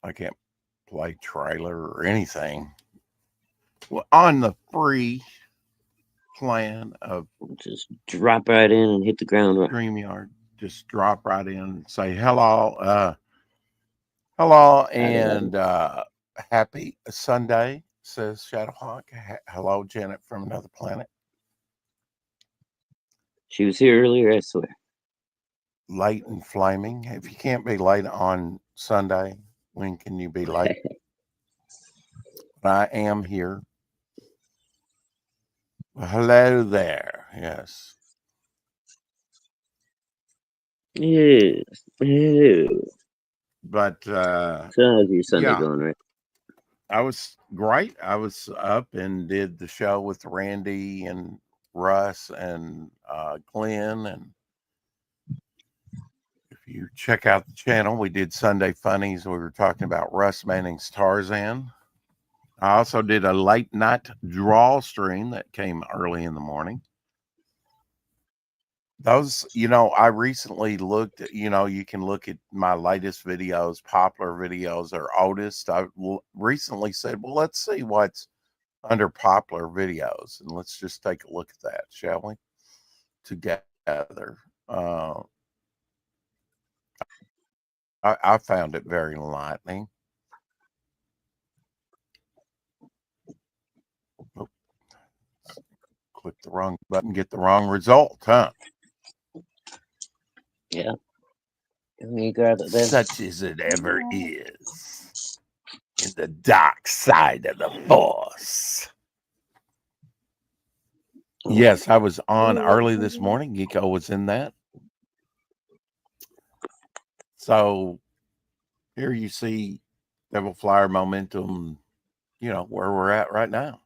I can't play trailer or anything. Well, on the free plan of Just drop right in and hit the ground running. StreamYard, just drop right in and say hello, hello, Howdy, howdy. and happy Sunday, says Shadowhawk. Hello, Janet from another planet. She was here earlier, I swear. Late and flaming. If you can't be late on Sunday, when can you be late? I am here. Well, hello there. Yes. Yes. Hello. But So how's your Sunday yeah, going, right? I was great. I was up and did the show with Randy and Russ and Glenn. And if you check out the channel, we did Sunday Funnies. We were talking about Russ Manning's Tarzan. I also did a late night draw stream that came early in the morning. Those, I recently looked at, you can look at my latest videos, popular videos or oldest. I recently said, well, let's see what's under popular videos, and let's just take a look at that, shall we? Together. Uh, I found it very enlightening. Oh, click the wrong button, get the wrong result, huh? Yeah. Let me grab it then. Such as it ever is in the dark side of the force. Yes, I was on early this morning. Geeko was in that. So here you see Devil Flyer momentum, where we're at right now.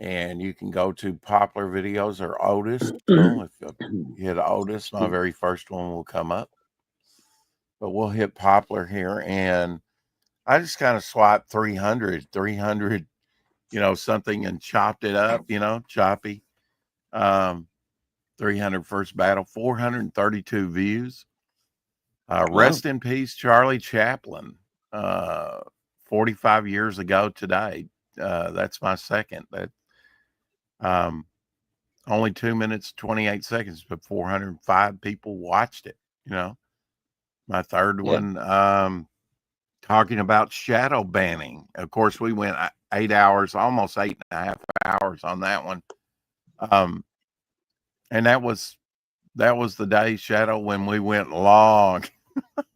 And you can go to popular videos or Otis. So if you hit Otis, my very first one will come up. But we'll hit popular here. And I just kind of swiped 300, something and chopped it up, choppy. 300 first battle, 432 views. Rest in peace, Charlie Chaplin. 45 years ago today. That's my second. That only 2 minutes 28 seconds, but 405 people watched it. My third Yeah. one, talking about shadow banning. Of course, we went 8 hours, almost 8.5 hours on that one. And that was the day, Shadow, when we went long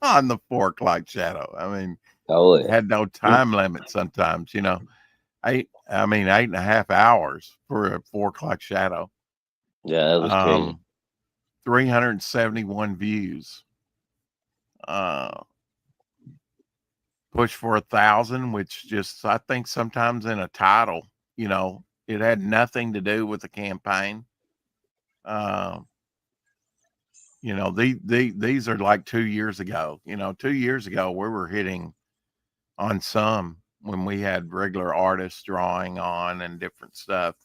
on the 4 o'clock shadow. I mean, Oh, it yeah. had no time limit sometimes, 8.5 hours for a 4 o'clock shadow. Yeah, that was crazy. 371 views. Push for 1,000, which just, I think sometimes in a title, it had nothing to do with the campaign. These are like 2 years ago. 2 years ago we were hitting on some when we had regular artists drawing on and different stuff.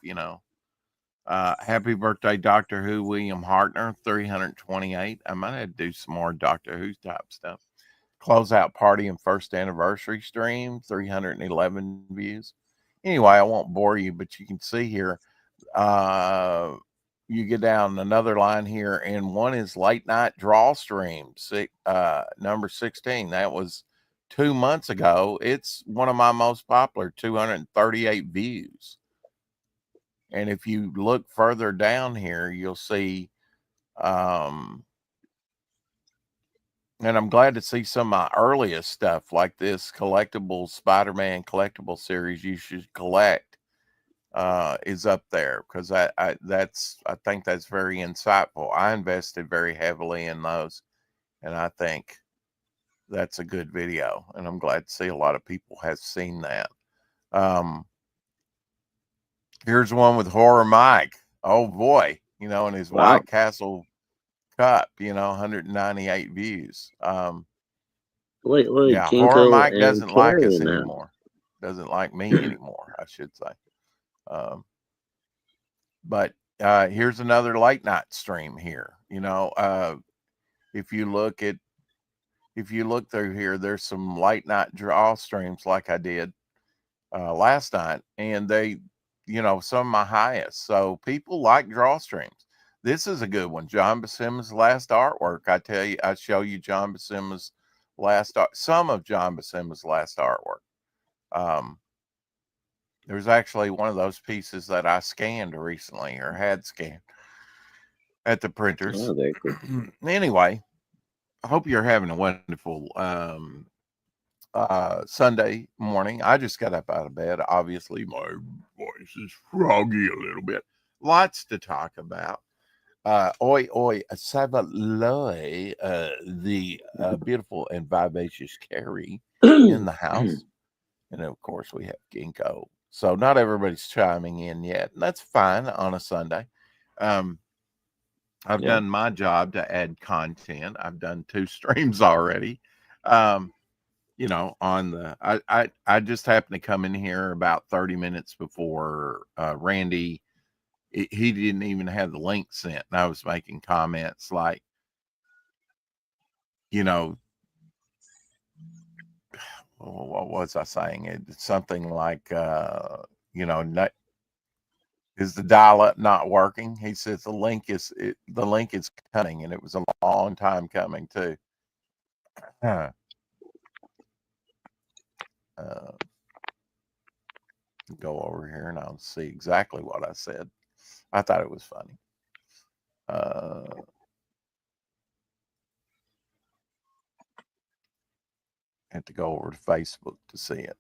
Happy birthday, Doctor Who, William Hartner, 328. I might have to do some more Doctor Who type stuff. Closeout party and first anniversary stream, 311 views. Anyway, I won't bore you, but you can see here, you get down another line here, and one is late night draw stream, number 16. That was 2 months ago. It's one of my most popular, 238 views. And if you look further down here, you'll see, and I'm glad to see some of my earliest stuff like this collectible Spider-Man collectible series you should collect is up there, because I think that's very insightful. I invested very heavily in those, and I think that's a good video, and I'm glad to see a lot of people have seen that. Here's one with Horror Mike. Oh boy, and his Wow. White Castle Cup, 198 views. Wait, Yeah, Horror Jinko Mike and doesn't like Carrie us now. anymore. Doesn't like me anymore, I should say. Um, but here's another late night stream here. If you look at, if you look through here, there's some late night draw streams like I did last night, and they, some of my highest. So people like draw streams. This is a good one. John Buscema's last artwork. I tell you, I show you John Buscema's some of John Buscema's last artwork. There's actually one of those pieces that I scanned recently or had scanned at the printers. Oh, very cool. Anyway, I hope you're having a wonderful Sunday morning. I just got up out of bed. Obviously, my voice is froggy a little bit. Lots to talk about. Oi, Savaloi, the beautiful and vivacious Carrie in the house. And of course, we have Ginkgo. So not everybody's chiming in yet. And that's fine on a Sunday. I've done my job to add content. I've done 2 streams already. On the I just happened to come in here about 30 minutes before Randy. He didn't even have the link sent, and I was making comments like, what was I saying? It's something like, is the dial-up not working? He says the link is coming, and it was a long time coming too. Go over here and I'll see exactly what I said. I thought it was funny. Had to go over to Facebook to see it.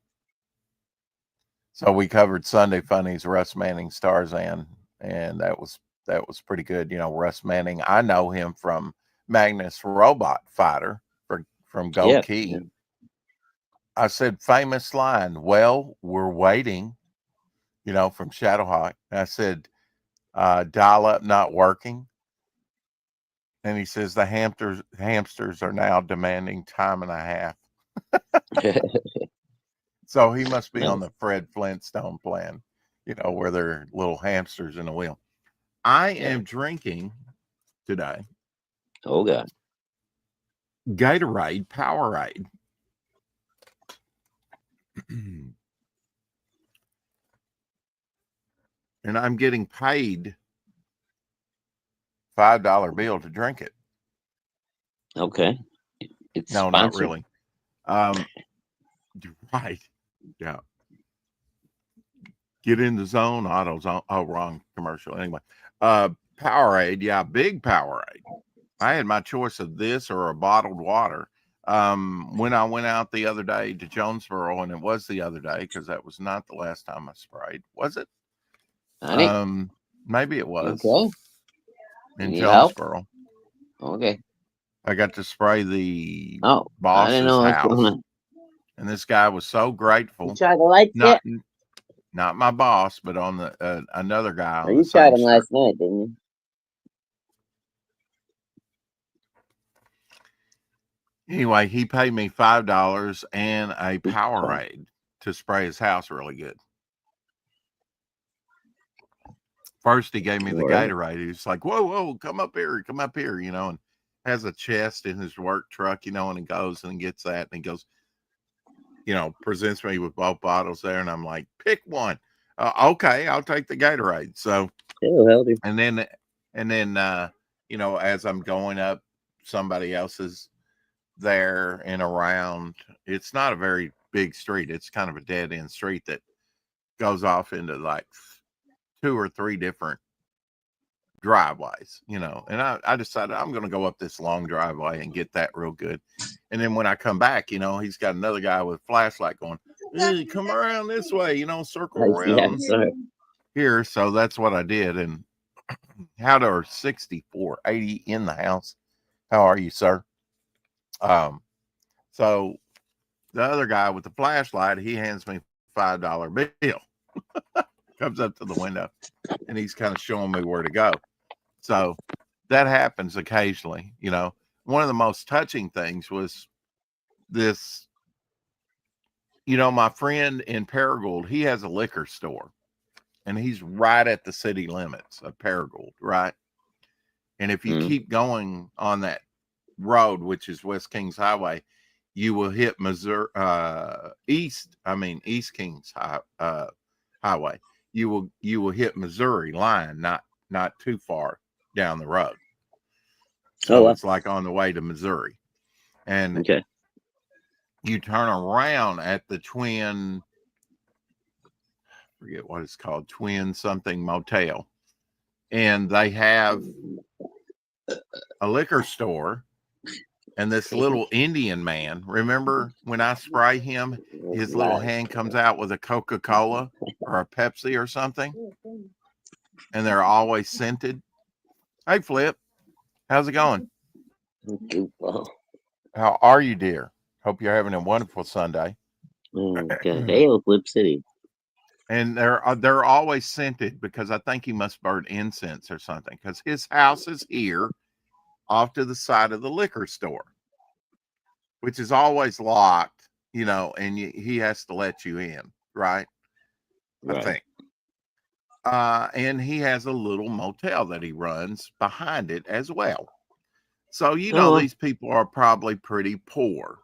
So we covered Sunday Funnies, Russ Manning's Tarzan, and that was pretty good. Russ Manning, I know him from Magnus Robot Fighter from Gold Key. Yeah. I said, famous line, well, we're waiting, from Shadowhawk. I said, dial up not working. And he says the hamsters are now demanding time and a half. So he must be on the Fred Flintstone plan, where they're little hamsters in a wheel. I am drinking today. Oh, God. Gatorade Powerade. And I'm getting paid $5 bill to drink it. Okay. It's no, sponsored. Not really. Right. Yeah. Get in the zone. AutoZone. Oh, wrong commercial. Anyway, Powerade. Yeah, big Powerade. I had my choice of this or a bottled water. When I went out the other day to Jonesboro, and it was the other day because that was not the last time I sprayed. Was it? Maybe it was. Okay. In Jonesboro. Okay. I got to spray the boss's house. And this guy was so grateful. You tried to light it? Not my boss, but on the another guy. You tried him last night, didn't you? Anyway, he paid me $5 and a Powerade to spray his house really good. First, he gave me the Gatorade. He was like, whoa, come up here, and has a chest in his work truck, and he goes and he gets that, and he goes, presents me with both bottles there, and I'm like, pick one. Okay, I'll take the Gatorade. So, and then, as I'm going up, somebody else's there and around. It's not a very big street. It's kind of a dead end street that goes off into like 2 or 3 different driveways, and I decided I'm going to go up this long driveway and get that real good. And then when I come back, he's got another guy with a flashlight going, hey, come around this way, circle around here. So that's what I did. And how are 6480 in the house? How are you, sir? So the other guy with the flashlight, he hands me $5 bill. Comes up to the window and he's kind of showing me where to go. So that happens occasionally. One of the most touching things was this, my friend in Paragould, he has a liquor store and he's right at the city limits of Paragould, right? And if you keep going on that road, which is West Kings Highway, you will hit Missouri East Kings Highway. You will hit Missouri line, not too far down the road. So wow. it's like on the way to Missouri. And Okay. you turn around at the Twin, forget what it's called, Twin something motel. And they have a liquor store. And this little Indian man, remember when I spray him, his little hand comes out with a Coca-Cola or a Pepsi or something, and they're always scented. Hey, Flip, how's it going? Goofball. How are you, dear? Hope you're having a wonderful Sunday. Okay. Hail, Flip City. And they're always scented because I think he must burn incense or something, because his house is here off to the side of the liquor store, which is always locked, and he has to let you in, right? I Right. think. And he has a little motel that he runs behind it as well. So, these people are probably pretty poor,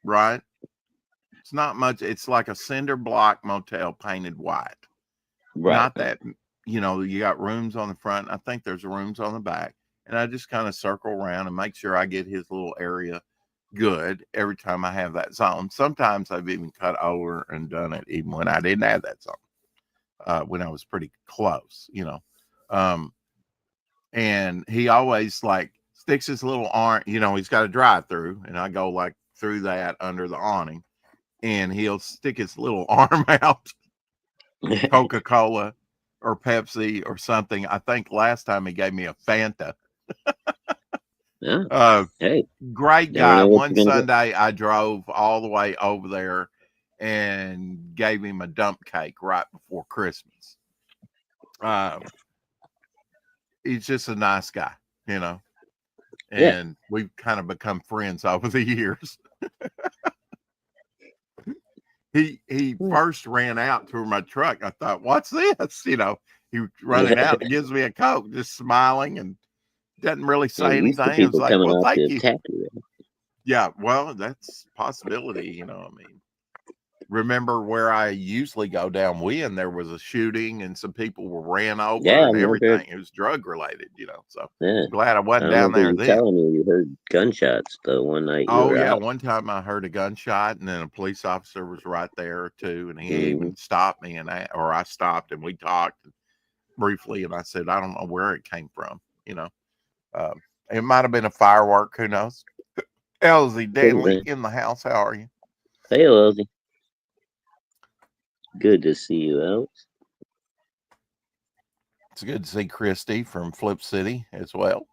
right? It's not much. It's like a cinder block motel painted white. Right. Not that, you got rooms on the front. I think there's rooms on the back. And I just kind of circle around and make sure I get his little area good every time I have that zone. Sometimes I've even cut over and done it even when I didn't have that zone, when I was pretty close, and he always like sticks his little arm, he's got a drive through, and I go like through that under the awning, and he'll stick his little arm out, Coca-Cola or Pepsi or something. I think last time he gave me a Fanta. Yeah. Hey, Great never guy. know what One you're gonna Sunday I drove all the way over there and gave him a dump cake right before Christmas. He's just a nice guy, Yeah. and we've kind of become friends over the years. He first ran out to my truck. I thought, what's this? He was running out and gives me a Coke, just smiling and doesn't really Yeah, say used to anything. I was people like, coming well, out thank to you. attack you. Yeah, well, that's a possibility, remember where I usually go down Wynn, there was a shooting and some people were ran over Yeah, I and remember. everything. It was drug related, so Yeah. I'm glad I I wasn't down remember there you then. telling me you heard gunshots the one night you Oh were yeah, out. one time I heard a gunshot, and then a police officer was right there too, and he Mm-hmm. even stopped me, or I stopped, and we talked briefly, and I said, I don't know where it came from. It might have been a firework. Who knows? Elsie Danley in the house. How are you? Hey, Elsie. Good to see you, Alex. It's good to see Christy from Flip City as well.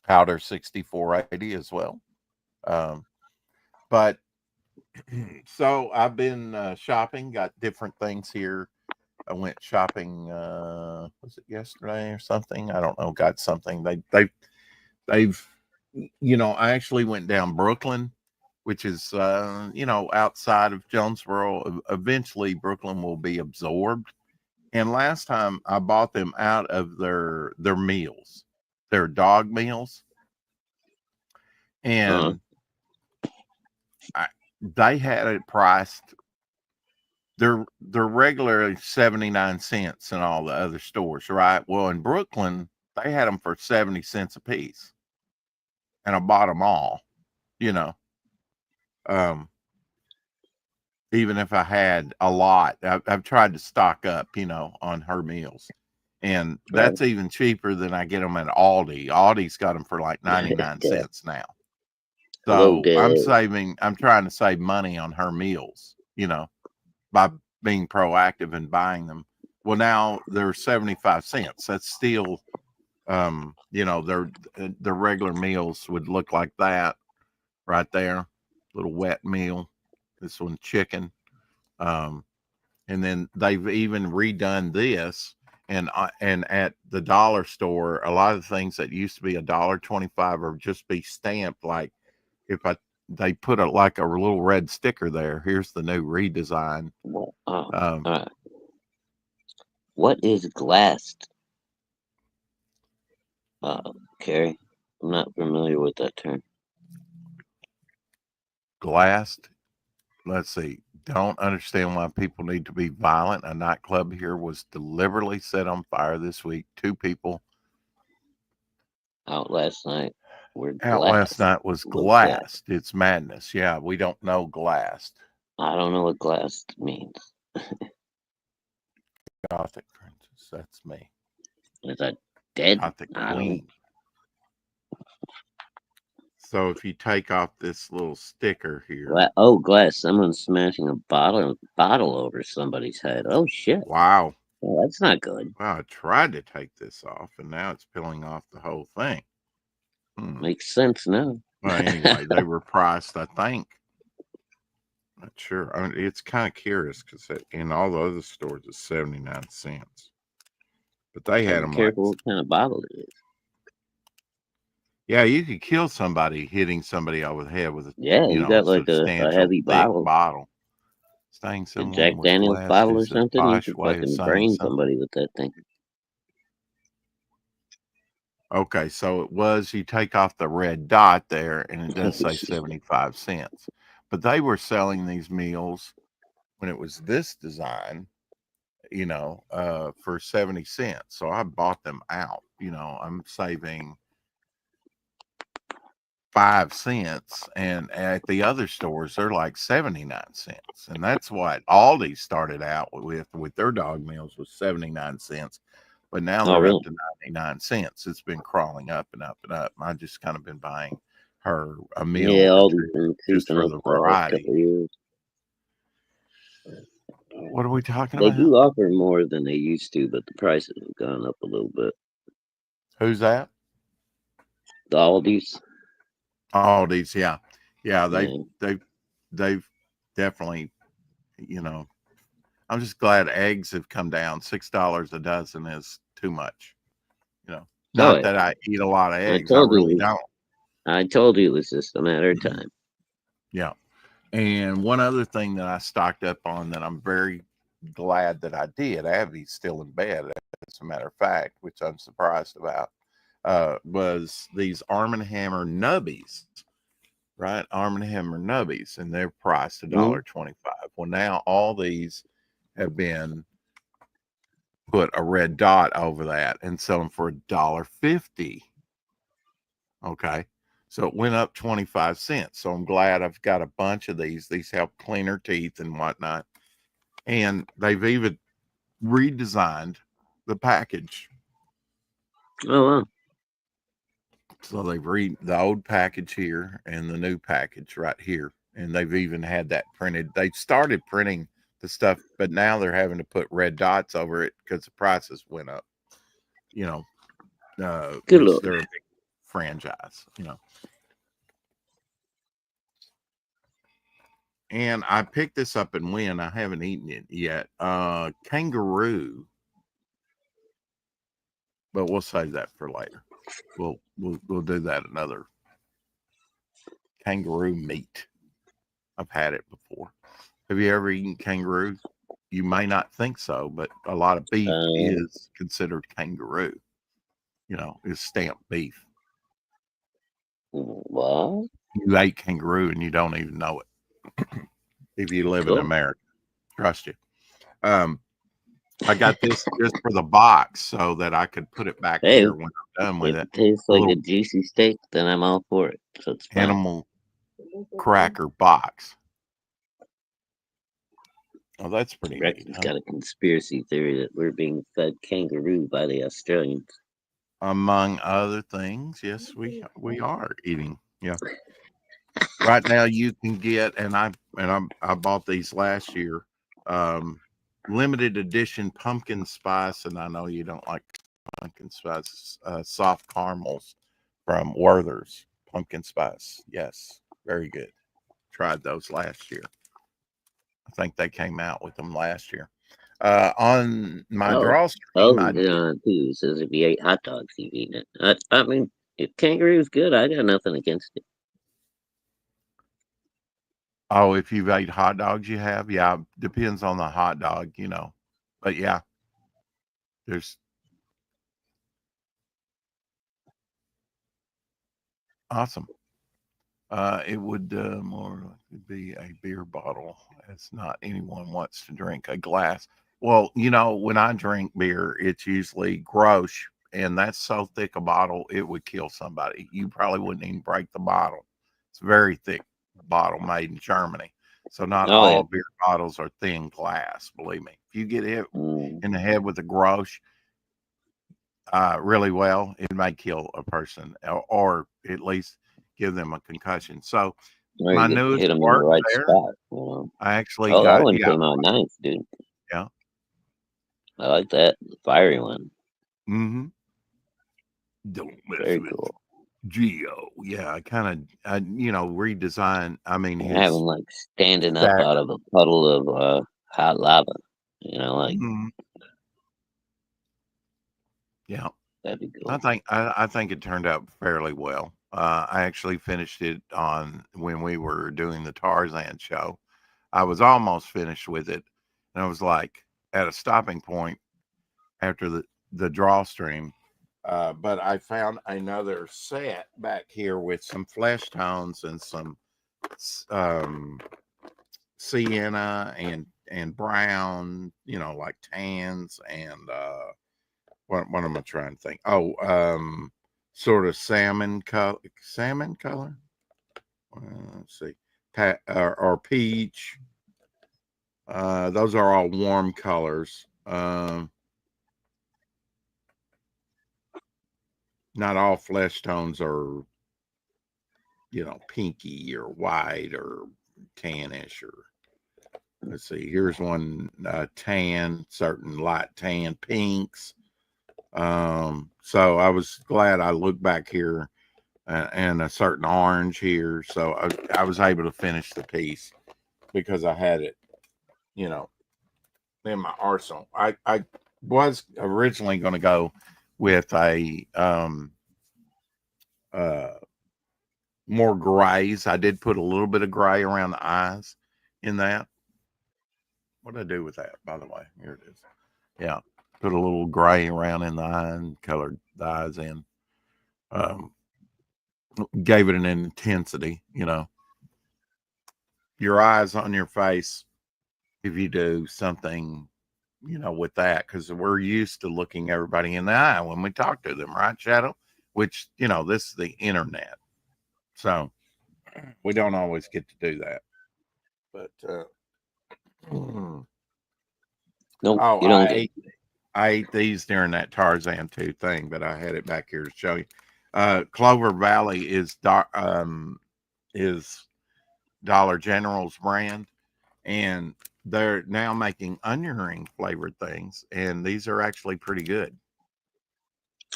Powder 6480 as well. But so I've been shopping, got different things here. I went shopping, was it yesterday or something? I don't know, got something. They've I actually went down Brooklyn, which is outside of Jonesboro. Eventually Brooklyn will be absorbed. And last time I bought them out of their meals, their dog meals. And they had it priced. They're regularly 79 cents in all the other stores, right? Well, in Brooklyn, they had them for 70 cents a piece, and I bought them all. Even if I had a lot, I've tried to stock up, on her meals, and that's even cheaper than I get them at Aldi. Aldi's got them for like 99 cents now. So I'm trying to save money on her meals, by being proactive and buying them. Well, now they're 75 cents. That's still, their regular meals would look like that right there. Little wet meal. This one, chicken. And then they've even redone this. And at the dollar store, a lot of things that used to be $1.25 or just be stamped, like if they put like a little red sticker there. Here's the new redesign. What is glassed? Carrie, I'm not familiar with that term. glassed. Let's see. Don't understand why people need to be violent. A nightclub here was deliberately set on fire this week. 2 people Out last night. We're out last glassed. night was What's that? glassed. It's madness. Yeah, we don't know glassed. I don't know what glassed means. Gothic princess. That's me. Is that dead? Gothic I don't. queen. So if you take off this little sticker here. Oh, glass! Someone's smashing a bottle over somebody's head. Oh shit! Wow. Well, that's not good. Wow, I tried to take this off, and now it's peeling off the whole thing. Makes sense now. Well, anyway, they were priced, I think. Not sure. I mean, it's kind of curious because in all the other stores it's 79 cents, but they had them. Careful what kind of bottle it is. Yeah, you could kill somebody hitting somebody over the head with a you got like a heavy bottle. Staying someone Jack with Daniels glass bottle or is a something. You posh could way of fucking saying brain something. somebody with that thing. Okay, so it was, you take off the red dot there and it does say 75 cents. But they were selling these meals when it was this design, for 70 cents. So I bought them out. I'm saving 5 cents, and at the other stores they're like 79 cents. And that's what Aldi started out with their dog meals, was 79 cents. But now they're up to 99 cents. It's been crawling up and up and up. I just kind of been buying her a meal or two just for the variety. What are we talking about? They do offer more than they used to, but the prices have gone up a little bit. Who's that? The Aldi's. Aldi's, yeah. Yeah, they've definitely, I'm just glad eggs have come down. $6 a dozen is too much. Not that I eat a lot of eggs. I really don't. I told you it was just a matter of time. Yeah. And one other thing that I stocked up on that I'm very glad that I did, Abby's still in bed, as a matter of fact, which I'm surprised about, was these Arm & Hammer Nubbies. Right? Arm & Hammer Nubbies, and they're priced $1.25. Well, now all these have been put a red dot over that and sell them for $1.50. Okay. So it went up 25 cents. So I'm glad I've got a bunch of these. These help clean her teeth and whatnot. And they've even redesigned the package. Oh, wow. So they've the old package here and the new package right here. And they've even had that printed. They started printing the stuff, but now they're having to put red dots over it because the prices went up. Good Lord. They're a big franchise, And I picked this up and Wynn. I haven't eaten it yet. Kangaroo, but we'll save that for later. We'll do that another. Kangaroo meat. I've had it before. Have you ever eaten kangaroo? You may not think so, but a lot of beef is considered kangaroo. Is stamped beef. What? You ate kangaroo and you don't even know it. If you live in America, trust you. I got this just for the box so that I could put it back here when I'm done with it. If it tastes like a juicy steak, then I'm all for it. So it's fine. Animal cracker box. Oh, that's pretty Rex neat. has got a conspiracy theory that we're being fed kangaroo by the Australians. Among other things, yes, we are eating. Yeah. Right now you can get, and I bought these last year, limited edition pumpkin spice, and I know you don't like pumpkin spice, soft caramels from Werther's pumpkin spice. Yes, very good. Tried those last year. I think they came out with them last year. On my draw stream, too says if you ate hot dogs, you've eaten it. I mean, if kangaroo's good, I got nothing against it. Oh, if you've ate hot dogs, you have? Yeah, depends on the hot dog, But yeah, there's awesome. It would more likely be a beer bottle. It's not anyone wants to drink a glass. Well, when I drink beer, it's usually Grolsch, and that's so thick a bottle it would kill somebody. You probably wouldn't even break the bottle. It's a very thick bottle made in Germany. So not Oh yeah. all beer bottles are thin glass. Believe me, if you get hit Mm. in the head with a Grolsch really well, it may kill a person or at least give them a concussion. So Or my you could newest hit them in the work right there, spot. I actually Oh, that got, one yeah, came out nice, dude. yeah. I like that fiery one. Mm-hmm. Don't mess Very with cool. Geo. Yeah, I redesigned. I mean, And having his like standing up stack. out of a puddle of hot lava. Like Mhm. Yeah, that'd be I cool. think I think it turned out fairly well. I actually finished it on when we were doing the Tarzan show. I was almost finished with it, and I was like at a stopping point after the draw stream. But I found another set back here with some flesh tones and some um, sienna and brown, like tans and what am I trying to think? Oh, sort of salmon color. Salmon color. Let's see, or peach. Those are all warm colors. Not all flesh tones are, pinky or white or tannish or let's see. Here's one tan, certain light tan pinks. So I was glad I looked back here and a certain orange here. So I was able to finish the piece because I had it, you know, in my arsenal. I was originally going to go with a uh more grays. I did put a little bit of gray around the eyes in that. What did I do with that, by the way? Here it is. Yeah. Put a little gray around in the eye and colored the eyes in. Um, Gave it an intensity, Your eyes on your face, if you do something, with that, because we're used to looking everybody in the eye when we talk to them, right, Shadow? Which, this is the internet. So we don't always get to do that. But Nope, oh, you don't get. I ate these during that Tarzan 2 thing, but I had it back here to show you. Clover Valley is Dollar General's brand, and they're now making onion ring flavored things, and these are actually pretty good.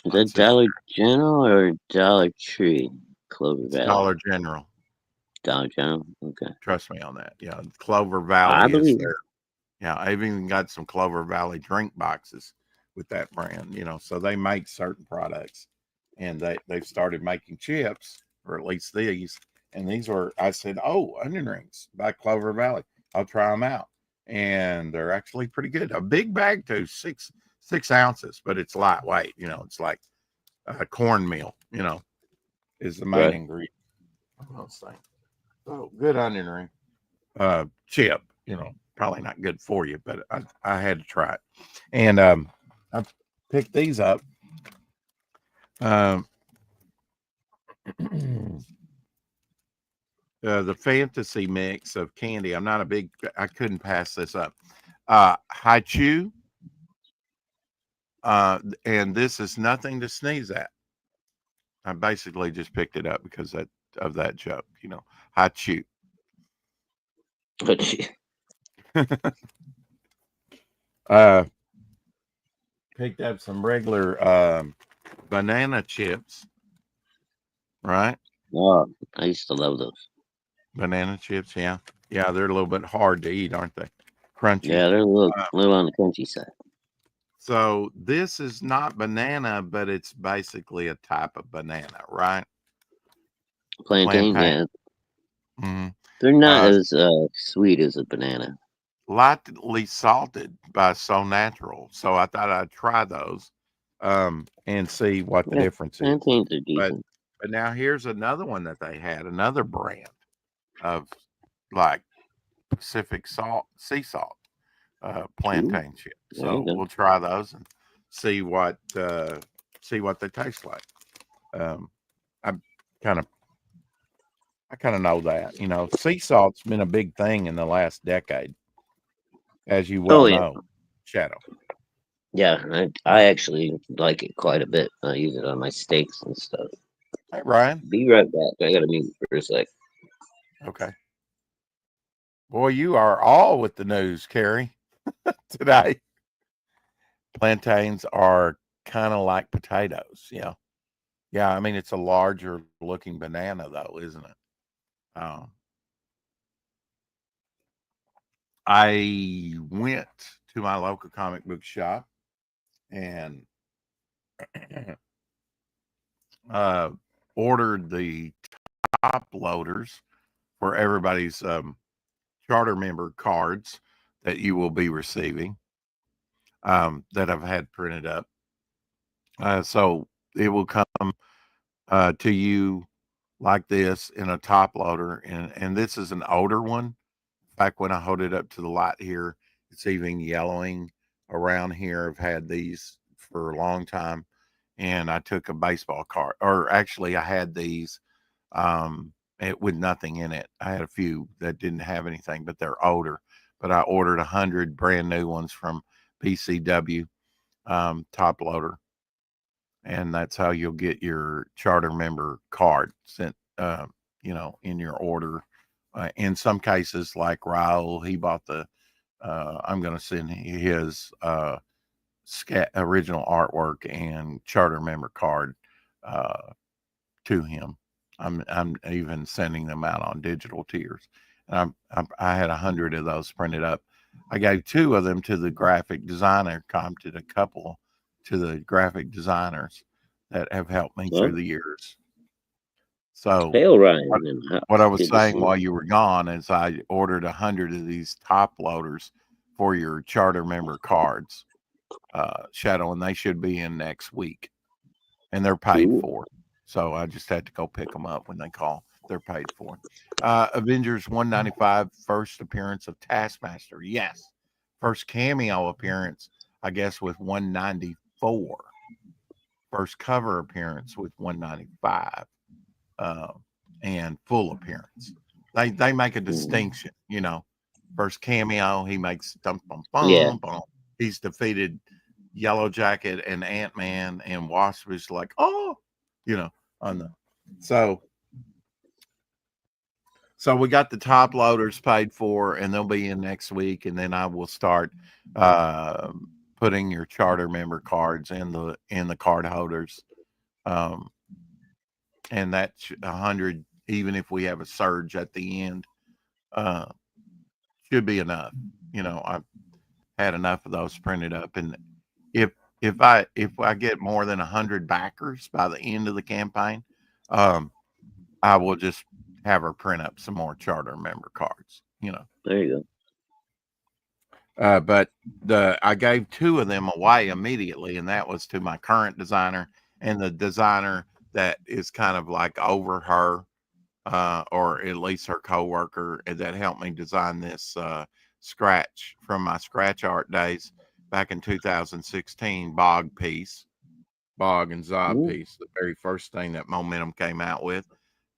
Is Let's that see. Dollar General or Dollar Tree? Clover It's Valley. Dollar General. Dollar General. Okay. Trust me on that. Yeah, Clover I Valley is believe it. there. Yeah, I've even got some Clover Valley drink boxes with that brand, so they make certain products and they've started making chips, or at least these. And these were, I said, oh, onion rings by Clover Valley. I'll try them out. And they're actually pretty good. A big bag too, 6 ounces, but it's lightweight, it's like cornmeal, is the main Right. ingredient of those things. So good onion ring. Chip, probably not good for you, but I had to try it. And I picked these up. Um, the fantasy mix of candy. I'm not a big, I couldn't pass this up. Haichu. And this is nothing to sneeze at. I basically just picked it up because of that joke, Haichu. But you, uh, Picked up some regular banana chips, right? oh, I used to love those. Banana chips, yeah. Yeah, they're a little bit hard to eat, aren't they? Crunchy. Yeah, they're a little, Uh, little on the crunchy side. so this is not banana, but it's basically a type of banana, right? Plantain, Plantain. yeah. Mm-hmm. They're not as sweet as a banana. Lightly salted by So Natural. So I thought I'd try those and see what the Yeah, difference is. plantains are But decent. But now here's another one that they had, another brand of like Pacific salt, sea salt, plantain chip. There you So go. we'll try those and see what they taste like. I kind of I kind of know that, sea salt's been a big thing in the last decade, as you well Oh yeah, know, Shadow. yeah. I actually like it quite a bit. I use it on my steaks and stuff. Hey, Ryan. Be right back. I gotta mute for a sec. Okay. Boy, you are all with the news, Carrie, today. Plantains are kind of like potatoes. Yeah. Yeah. I mean, it's a larger looking banana, though, isn't it? Um, I went to my local comic book shop and uh, ordered the top loaders for everybody's charter member cards that you will be receiving, that I've had printed up. So it will come to you like this in a top loader, and this is an older one. In fact, when I hold it up to the light here, it's even yellowing around here. I've had these for a long time, and I took a baseball card, or actually, I had these with nothing in it. I had a few that didn't have anything, but they're older. But I ordered 100 brand new ones from PCW, top loader, and that's how you'll get your charter member card sent, in your order. In some cases, like Raul, he bought I'm going to send his original artwork and charter member card to him. I'm even sending them out on digital tiers. And I had 100 of those printed up. I gave 2 of them to the graphic designer, comped a couple to the graphic designers that have helped me through Well, the years. So hail Ryan. what I was Good to saying see while you. you were gone is I ordered 100 of these top loaders for your charter member cards, Shadow, and they should be in next week, and they're paid Cool. for. So I just had to go pick them up when they call. They're paid for. Avengers 195, first appearance of Taskmaster. Yes. First cameo appearance, I guess, with 194. First cover appearance with 195. And full appearance. They make a distinction, First cameo, he makes dum bum Yeah. bum bum. He's defeated Yellow Jacket and Ant-Man, and Wasp is like, oh, on the so we got the top loaders paid for, and they'll be in next week, and then I will start putting your charter member cards in the card holders. And that's 100, even if we have a surge at the end, uh, should be enough. I've had enough of those printed up, and if I get more than 100 backers by the end of the campaign, I will just have her print up some more charter member cards. There you But I gave 2 of them away immediately, and that was to my current designer and the designer that is kind of like over her, or at least her coworker that helped me design this scratch from my scratch art days back in 2016 Bog and Zob go. piece, the very first thing that Momentum came out with.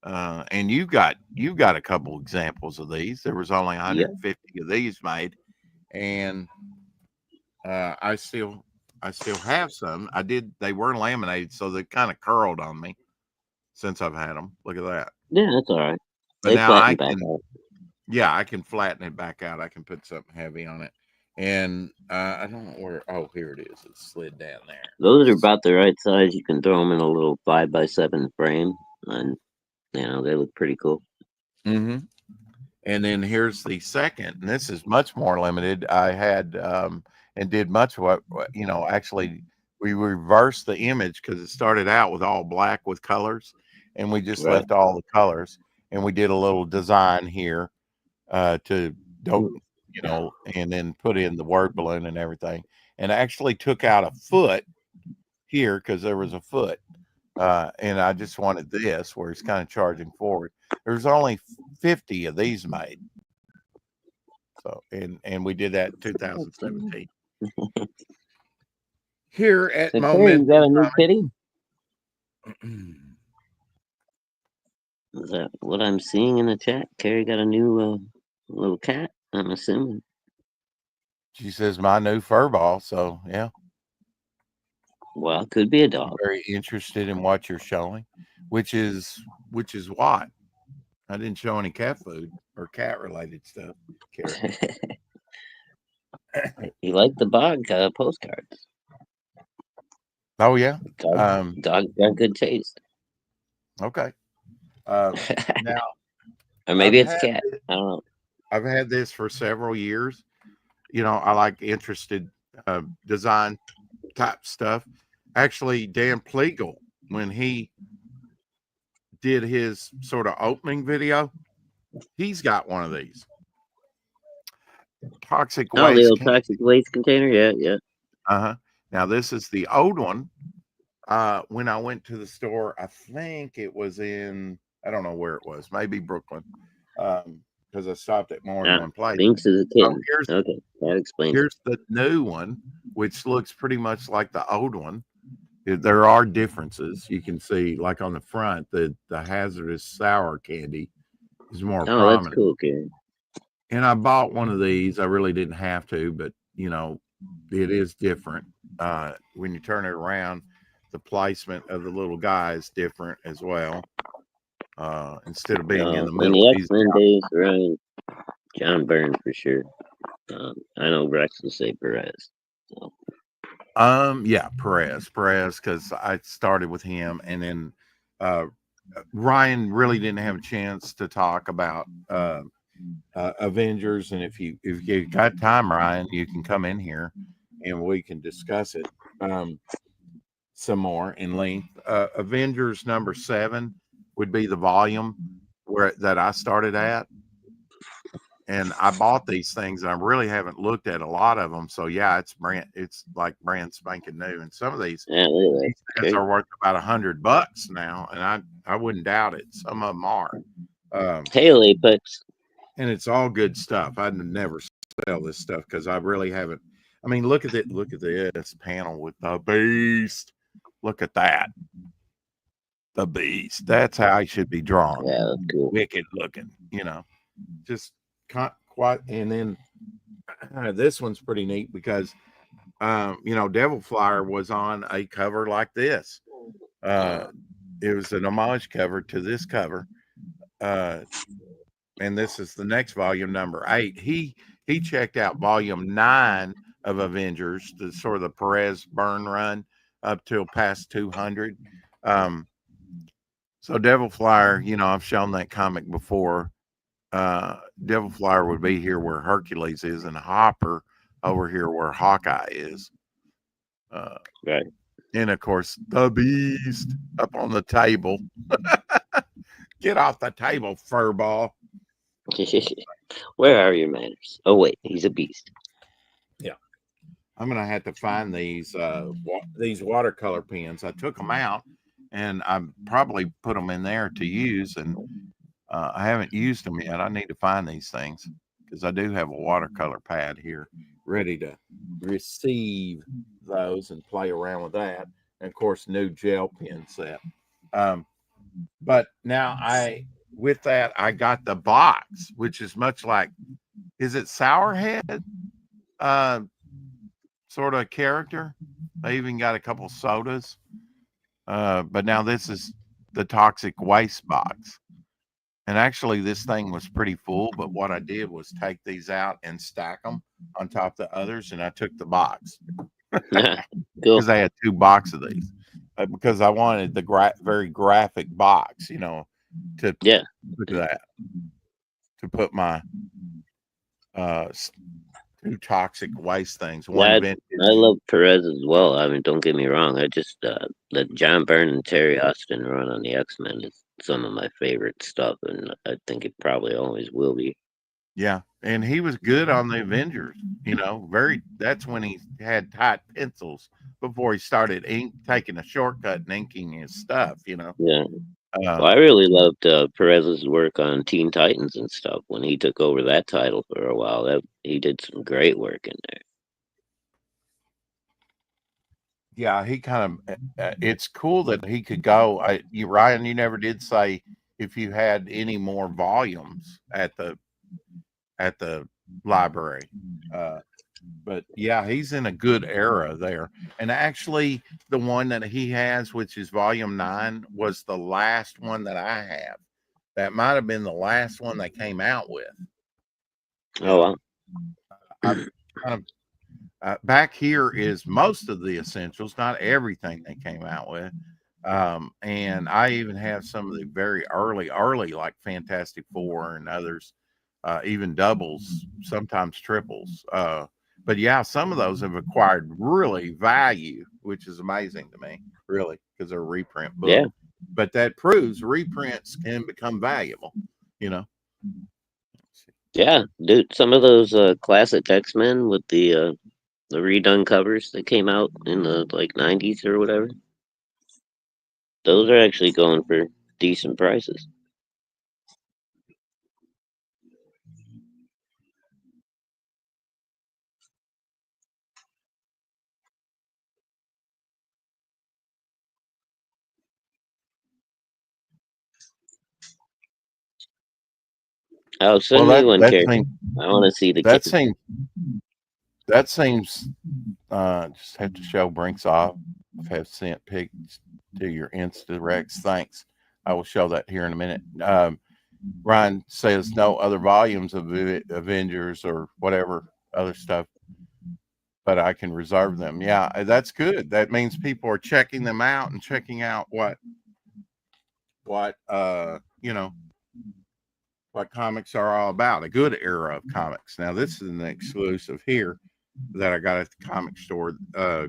And you've got a couple examples of these. There was only Yeah. 150 of these made, and I still have some. They were laminated, so they kind of curled on me since I've had them. Look at that. Yeah, that's all right. But They now flatten back out. I can flatten it back out. I can put something heavy on it. And I don't know where. Oh, here it is. It slid down there. Those are about the right size. You can throw them in a little 5x7 frame, and they look pretty cool. Mm-hmm. And then here's the second, and this is much more limited. I had and did much what actually we reversed the image because it started out with all black with colors, and we just Right. left all the colors, and we did a little design here to don't and then put in the word balloon and everything, and actually took out a foot here because there was a foot And I just wanted this where he's kind of charging forward. There's only 50 of these made. So, and we did that in 2017. Here at So Terry, you Momentum got a new kitty? Comics. Is that what I'm seeing in the chat? Carrie got a new little cat, I'm assuming. She says my new fur ball. So yeah, Well, it could be a I'm dog. very interested in what you're showing, which is what I didn't show any cat food or cat related stuff. Carrie. You like the bog postcards? Oh yeah. Dog got good taste. Okay. Now Or maybe I've it's a cat. I don't know. I've had this for several years. You know, I like interested design type stuff. Actually, Dan Plegel, when he did his sort of opening video, he's got one of these toxic Oh, the waste. old toxic waste container? Yeah, yeah. Uh-huh. Now this is the old one. When I went to the store, I think it was in, I don't know where it was, maybe Brooklyn. Because I stopped at more than one place. Binks is a Oh, kitten. Okay, that explains it. here's the new one, which looks pretty much like the old one. There are differences. You can see, like on the front, the hazardous sour candy is more Oh, prominent. that's cool, Karen. And I bought one of these. I really didn't have to, but you know, it is different. When you turn it around, the placement of the little guy is different as well. Instead of being in the In middle, the he's X-Men days, Ryan, John Byrne for sure. I know Rex will say Perez. So. Yeah, Perez, because I started with him, and then Ryan really didn't have a chance to talk about Avengers. And if you got time, Ryan, you can come in here and we can discuss it some more in length. Avengers number 7 would be the volume that I started at. And I bought these things, and I really haven't looked at a lot of them. So yeah, it's like brand spanking new. And some of these are worth about $100 now, and I wouldn't doubt it. Some of them are. Hail Apex. And it's all good stuff. I'd never sell this stuff because I really haven't. I mean, look at it. Look at this panel with the beast. Look at that. The beast. That's how he should be drawn. Yeah, that's cool. Wicked looking, you know. Just quite. And then this one's pretty neat because, you know, Devil Flyer was on a cover like this. It was an homage cover to this cover. And this is the next volume, number 8. He checked out volume 9 of Avengers, the sort of the Perez Byrne run up till past 200. So Devil Flyer, you know, I've shown that comic before. Devil Flyer would be here where Hercules is, and Hopper over here where Hawkeye is. Right. And of course, the Beast up on the table. Get off the table, furball. Where are your manners? Oh wait, he's a beast. Yeah, I'm gonna have to find these watercolor pens. I took them out, and I probably put them in there to use, and I haven't used them yet. I need to find these things because I do have a watercolor pad here ready to receive those and play around with that. And of course, new gel pen set. But now with that, I got the box, which is much like, is it Sourhead? Sort of character. They even got a couple sodas. But now this is the toxic waste box. And actually, this thing was pretty full. But what I did was take these out and stack them on top of the others, and I took the box because I had 2 boxes of these. Because I wanted the very graphic box, you know, to look at that, to put my 2 toxic waste things. I love Perez as well. I mean, don't get me wrong. I just the John Byrne and Terry Austin run on the X-Men is some of my favorite stuff, and I think it probably always will be. Yeah, and he was good on the Avengers. Very. That's when he had tight pencils before he started taking a shortcut and inking his stuff. Yeah. Well, Uh, I really loved Perez's work on Teen Titans and stuff when he took over that title for a while. That he did some great work in there. yeah, he kind of. It's cool that he could go. Ryan, you never did say if you had any more volumes at the library. Uh, but yeah, he's in a good era there. And actually, the one that he has, which is volume 9, was the last one that I have. That might have been the last one they came out with. Oh, wow. I've kind of back here is most of the essentials, not everything they came out with. And I even have some of the very early, like Fantastic Four and others, even doubles, sometimes triples. But yeah, some of those have acquired really value, which is amazing to me, really, because they're a reprint book. Yeah. But that proves reprints can become valuable, you know. Yeah, dude, some of those classic X-Men with the redone covers that came out in the like 90s or whatever. Those are actually going for decent prices. Oh, Well, send me one, that Carrie. seems I want to see the that kid. seems that seems just have to show Brinks off. Have sent pics to your Instarex. Thanks. I will show that here in a minute. Ryan says no other volumes of Avengers or whatever other stuff, but I can reserve them. Yeah, that's good. That means people are checking them out and checking out what what comics are all about. A good era of comics. Now this is an exclusive here that I got at the comic store. I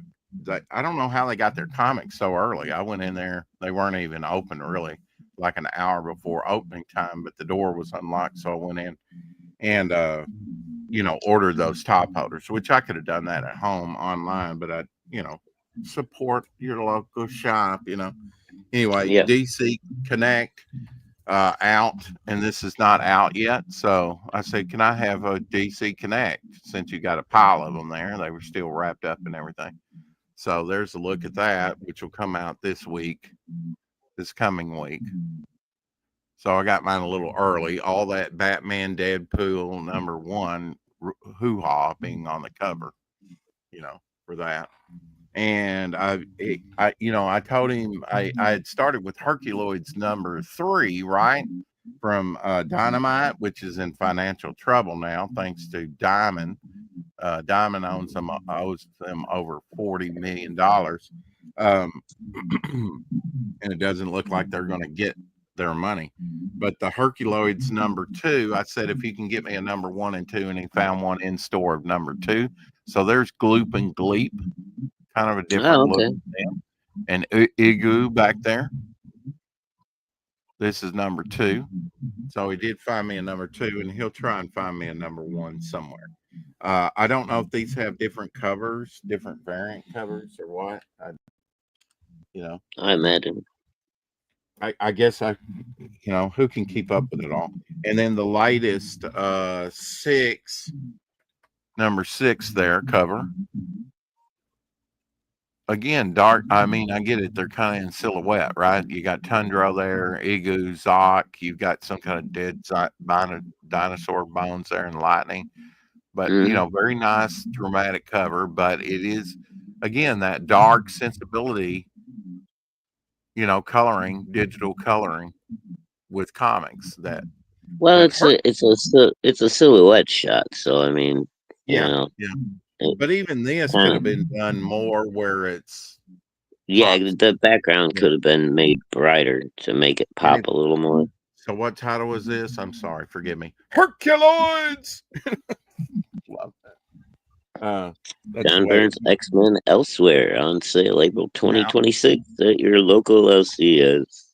don't know how they got their comics so early. I went in there; they weren't even open really, like an hour before opening time, but the door was unlocked, so I went in and ordered those top holders, which I could have done that at home online, but I support your local shop. Anyway, Yeah. DC Connect out, and this is not out yet. So I said, "Can I have a DC Connect?" Since you got a pile of them there, they were still wrapped up and everything. So there's a look at that, which will come out this coming week. So I got mine a little early. All that Batman Deadpool #1 hoo ha being on the cover, for that. And I told him I had started with Herculoids #3, right? From Dynamite, which is in financial trouble now, thanks to Diamond. Diamond owes them over $40 million, and it doesn't look like they're going to get their money. But the Herculoids #2, I said if he can get me a #1 and 2, and he found one in store of #2. So there's Gloop and Gleep, kind of a different Oh, look, okay. and Igu back there. This is #2. So he did find me a #2, and he'll try and find me a #1 somewhere. I don't know if these have different covers, different variant covers, or what. I imagine. I guess who can keep up with it all? And then the latest #6 there cover. Again, dark. I mean, I get it. They're kind of in silhouette, right? You got Tundra there, Igu, Zoc. You've got some kind of dead dinosaur bones there and lightning. But, Mm. very nice, dramatic cover. But it is, again, that dark sensibility, coloring, digital coloring with comics Well, that hurt. it's a silhouette shot, so I mean, you Yeah, know, yeah. it But even this could have kind been done more where it's yeah, pops. the background Yeah. could have been made brighter to make it And pop a little more. so what title was this? I'm sorry, forgive me. Herculoids. Love that. That's the John way. Burns X-Men Elsewhere on sale April Now, 2026 at your local LCS.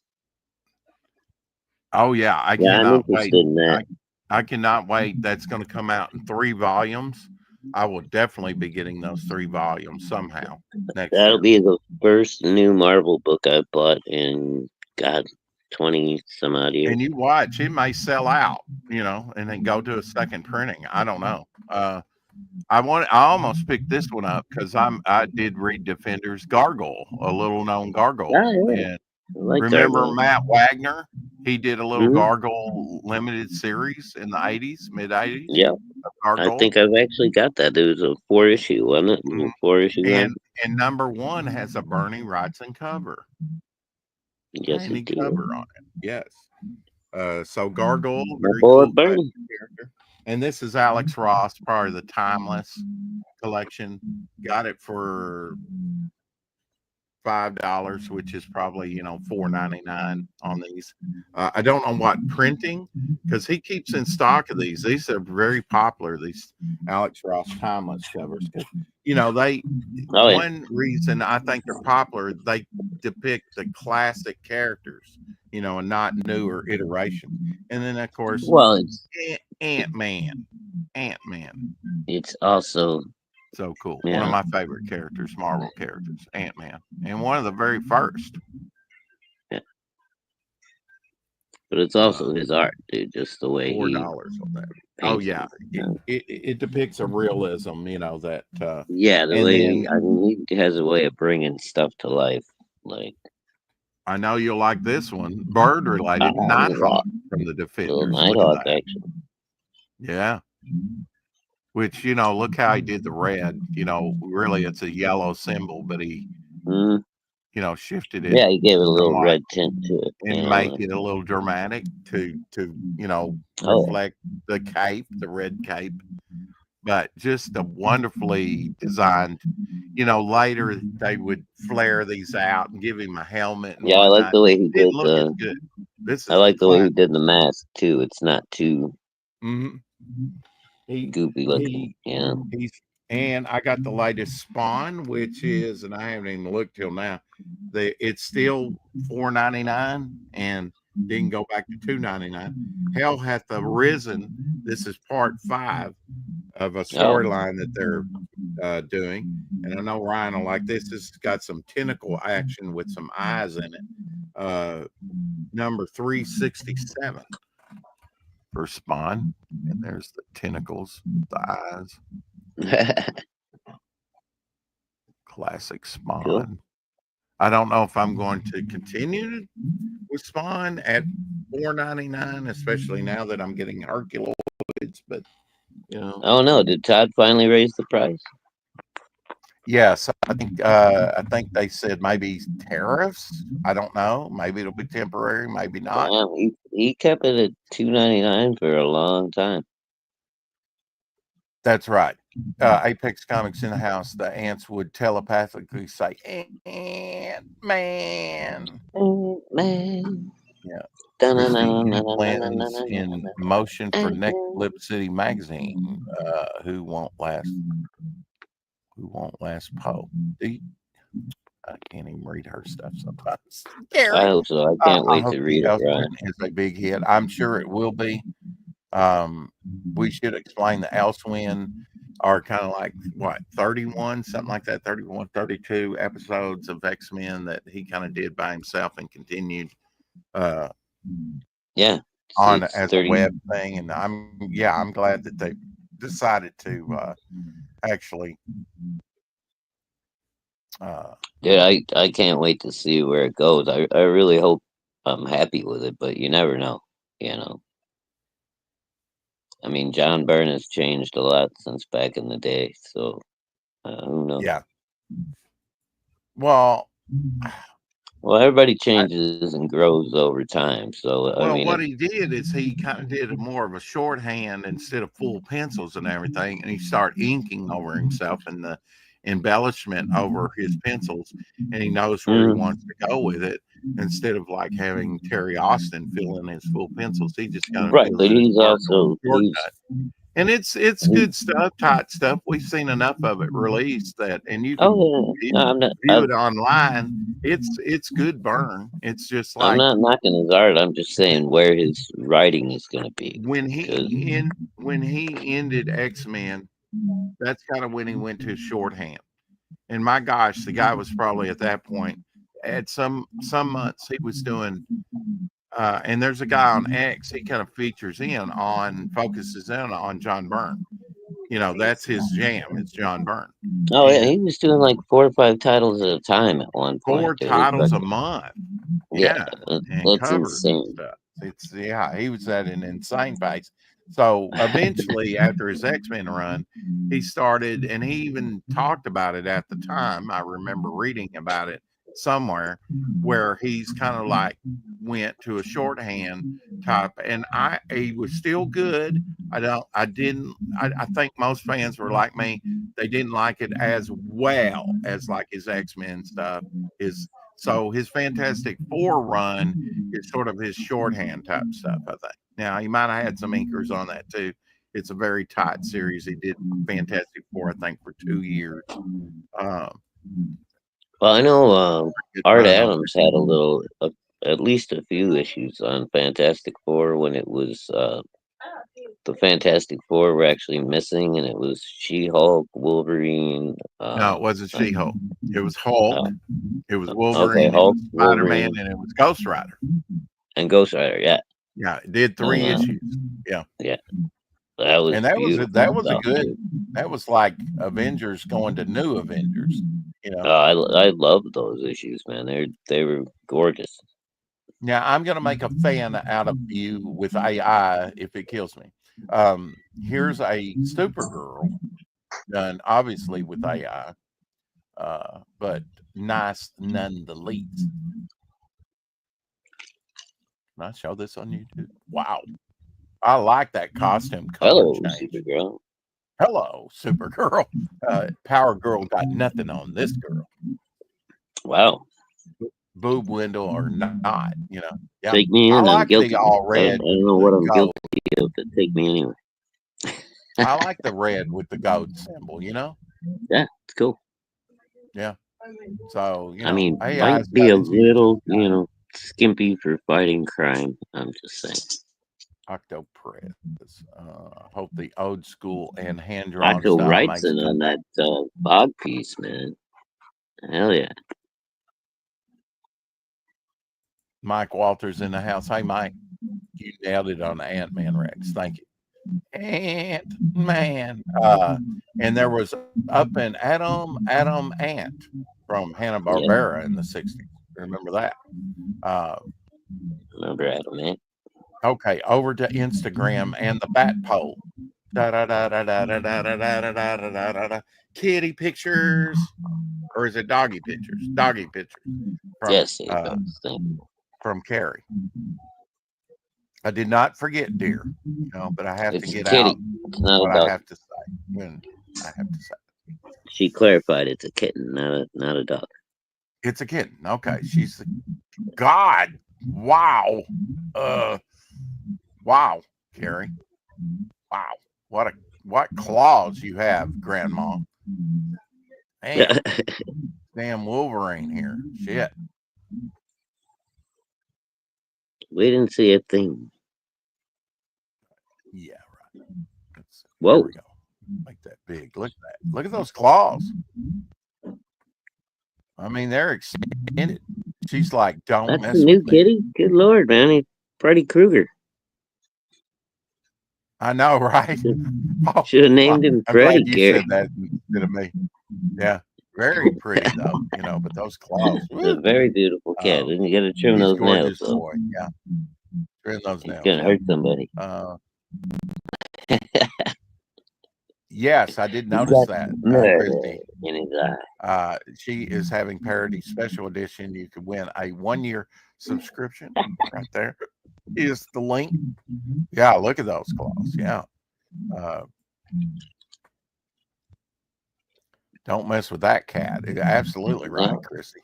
oh yeah, I Yeah, I'm cannot wait. interested in that. I cannot wait. That's going to come out in 3 volumes. I will definitely be getting those 3 volumes somehow next That'll year. be the first new Marvel book I've bought in, God, 20 some odd years. And you watch, it may sell out, and then go to a second printing. I don't know. I almost picked this one up because I did read Defenders Gargoyle, a little known Gargoyle. Yeah. And I like remember Gargoyle. Matt Wagner? He did a little Mhm. Gargoyle limited series in the 80s, mid 80s. Yeah. I Gargoyle. think I've actually got that. It was a 4-issue, wasn't it? Mhm. 4-issue run. And number 1 has a Bernie Wrightson cover. Yes, Tiny it did. cover on it. Yes. So Gargoyle, My very boy cool Bernie. character. And this is Alex Ross, part of the Timeless collection. Got it for $5, which is probably $4.99 on these. I don't know what printing, because he keeps in stock of these. These are very popular. These Alex Ross Timeless covers. They Oh, yeah. one reason I think they're popular, they depict the classic characters, and not newer iterations. And then of course, Well, it's Ant-Man. it's also So cool. One of my favorite characters, Marvel characters, Ant-Man. And one of the very first. Yeah. But it's also his art, dude, just the way $4 he on that. Oh paints yeah. it. It depicts a realism, that Yeah, the and way then he has a way of bringing stuff to life. Like, I know you'll like this one. Bird related, Nighthawk from the little Defenders. Look at Nighthawk that. action. Yeah. Which, look how he did the red. Really it's a yellow symbol, but he, Mm. shifted it Yeah, he gave it a little somewhat red tint to it. and make it a little dramatic to reflect the cape, the red cape. But just a wonderfully designed, later they would flare these out and give him a helmet and Yeah, I like whatnot. the way he It didn't did look as good. This is I like the way he classic. did the mask too. It's not too goopy looking. Yeah. And I got the latest Spawn, which is, and I haven't even looked till now. It's still $4.99 and didn't go back to $2.99. Hell hath arisen. This is part 5 of a storyline that they're doing, and I know Ryan will like this. This has got some tentacle action with some eyes in it. Number 367 for Spawn, and there's the tentacles, the eyes. Classic Spawn. Cool. I don't know if I'm going to continue with Spawn at $4.99, especially now that I'm getting Herculoids, but Oh no, did Todd finally raise the price? Yes, I think they said maybe tariffs. I don't know. Maybe it'll be temporary, maybe not. Damn, he kept it at $2.99 for a long time. That's right. Apex Comics in the house. The ants would telepathically say, "Ant-Man." Ant-Man. Yeah. Blends in motion for Next Flip City magazine. Who won't last Poe? I can't even read her stuff sometimes. I hope so. I can't wait to read it. Right? Is a big hit. I'm sure it will be. We should explain the Elsewin are kind of like 31, something like that, 31, 32 episodes of X-Men that he kind of did by himself and continued yeah on as 30. A web thing. And I'm glad that they decided to actually dude, I can't wait to see where it goes. I really hope I'm happy with it, but you never know, I mean, John Byrne has changed a lot since back in the day, so who knows? Yeah. Well, everybody changes and grows over time. So I mean, what he did is he kind of did more of a shorthand instead of full pencils and everything, and he started inking over himself and the embellishment over his pencils, and he knows where he wants to go with it instead of like having Terry Austin fill in his full pencils. He just kind of right, but he's also And it's good stuff, tight stuff. We've seen enough of it released that, and you can Oh yeah, no, view it online. It's good burn. It's just I'm like not knocking his art. I'm just saying where his writing is going to be. when Because he ended X-Men, that's kind of when he went to shorthand. And my gosh, the guy was probably at that point at some months he was doing and there's a guy on X, he kind of focuses in on John Byrne. You know, that's his jam. It's John Byrne. oh yeah, And he was doing like 4 or 5 titles at a time at one point, 4 dude. titles a month. Yeah, Yeah, and that's covers and insane. stuff. He was at an insane pace. So eventually, after his X-Men run, he started, and he even talked about it at the time. I remember reading about it somewhere where he's kind of like went to a shorthand type, and he was still good. I think most fans were like me. They didn't like it as well as like his X-Men stuff. So his Fantastic Four run is sort of his shorthand type stuff, I think. Now he might have had some inkers on that too. It's a very tight series. He did Fantastic Four, I think, for 2 years. Um, Well, I know good Art run on Adams had a little, at least a few issues on Fantastic Four when it was the Fantastic Four were actually missing, and it was She-Hulk, Wolverine. No, it wasn't She-Hulk. It was Hulk. Uh, It was okay, Wolverine. It Hulk, was Spider-Man, Wolverine, and it was Ghost Rider. and Ghost Rider. Yeah, Yeah, it did 3 issues. Yeah, yeah, that was and that was a beautiful stuff, good. dude. That was like Avengers going to New Avengers. You know. I love those issues, man. They were gorgeous. Now I'm going to make a fan out of you with AI if it kills me. Here's a Supergirl done obviously with AI, but nice nonetheless. Can I show this on YouTube? Wow, I like that costume color Hello, change. Supergirl. Hello, Supergirl. Power Girl got nothing on this girl. Wow. Boob window or not, you know. Yeah, Take me in. I I'm like guilty. the all I red. don't know what I'm guilty of, but take me anyway. I like the red with the goat symbol, you know? Yeah, it's cool. Yeah. So, you know, I mean, AI's might be got a its use. little, skimpy for fighting crime. I'm just saying. Octopress. Hope the old school and hand drawn Octo style makes Wrightson a on comeback. that bog piece, man. Hell yeah. Mike Walters in the house. Hey, Mike, you nailed it on the Ant-Man Rex. Thank you. Ant-Man. And there was up in Adam Ant from Hanna-Barbera in the 60s. Remember that? Remember Adam, man? Okay, over to Instagram and the bat pole. Kitty pictures. Or is it doggy pictures? Doggy pictures. Yes, From Carrie. I did not forget deer, but I have it's to get kitty. out It's not what a dog. I have to say when I have to say. She clarified it's a kitten, not a dog. It's a kitten. Okay, she's God. Wow. Wow, Carrie. Wow. What claws you have, Grandma. Man, damn Wolverine here. Shit. We didn't see a thing. Yeah, right. Whoa. There we go. Make that big. Look at that. Look at those claws. I mean, they're extended. She's like, don't That's mess the new with me. kitty? Good Lord, man. He's Freddy Krueger. I know, right? Should have named him I'm Freddy. glad you said that instead of me. Yeah. Very pretty though, but those claws. It's a very beautiful cat. And you gotta trim those nails. Gorgeous boy. Yeah. Trim those nails. He's gonna hurt somebody. Yes, I did notice that. Christy. In his eye. She is having Parody Special Edition. You could win a 1-year subscription right there. Is the link. Yeah, look at those claws. Yeah. Don't mess with that cat. Absolutely right, Chrissy.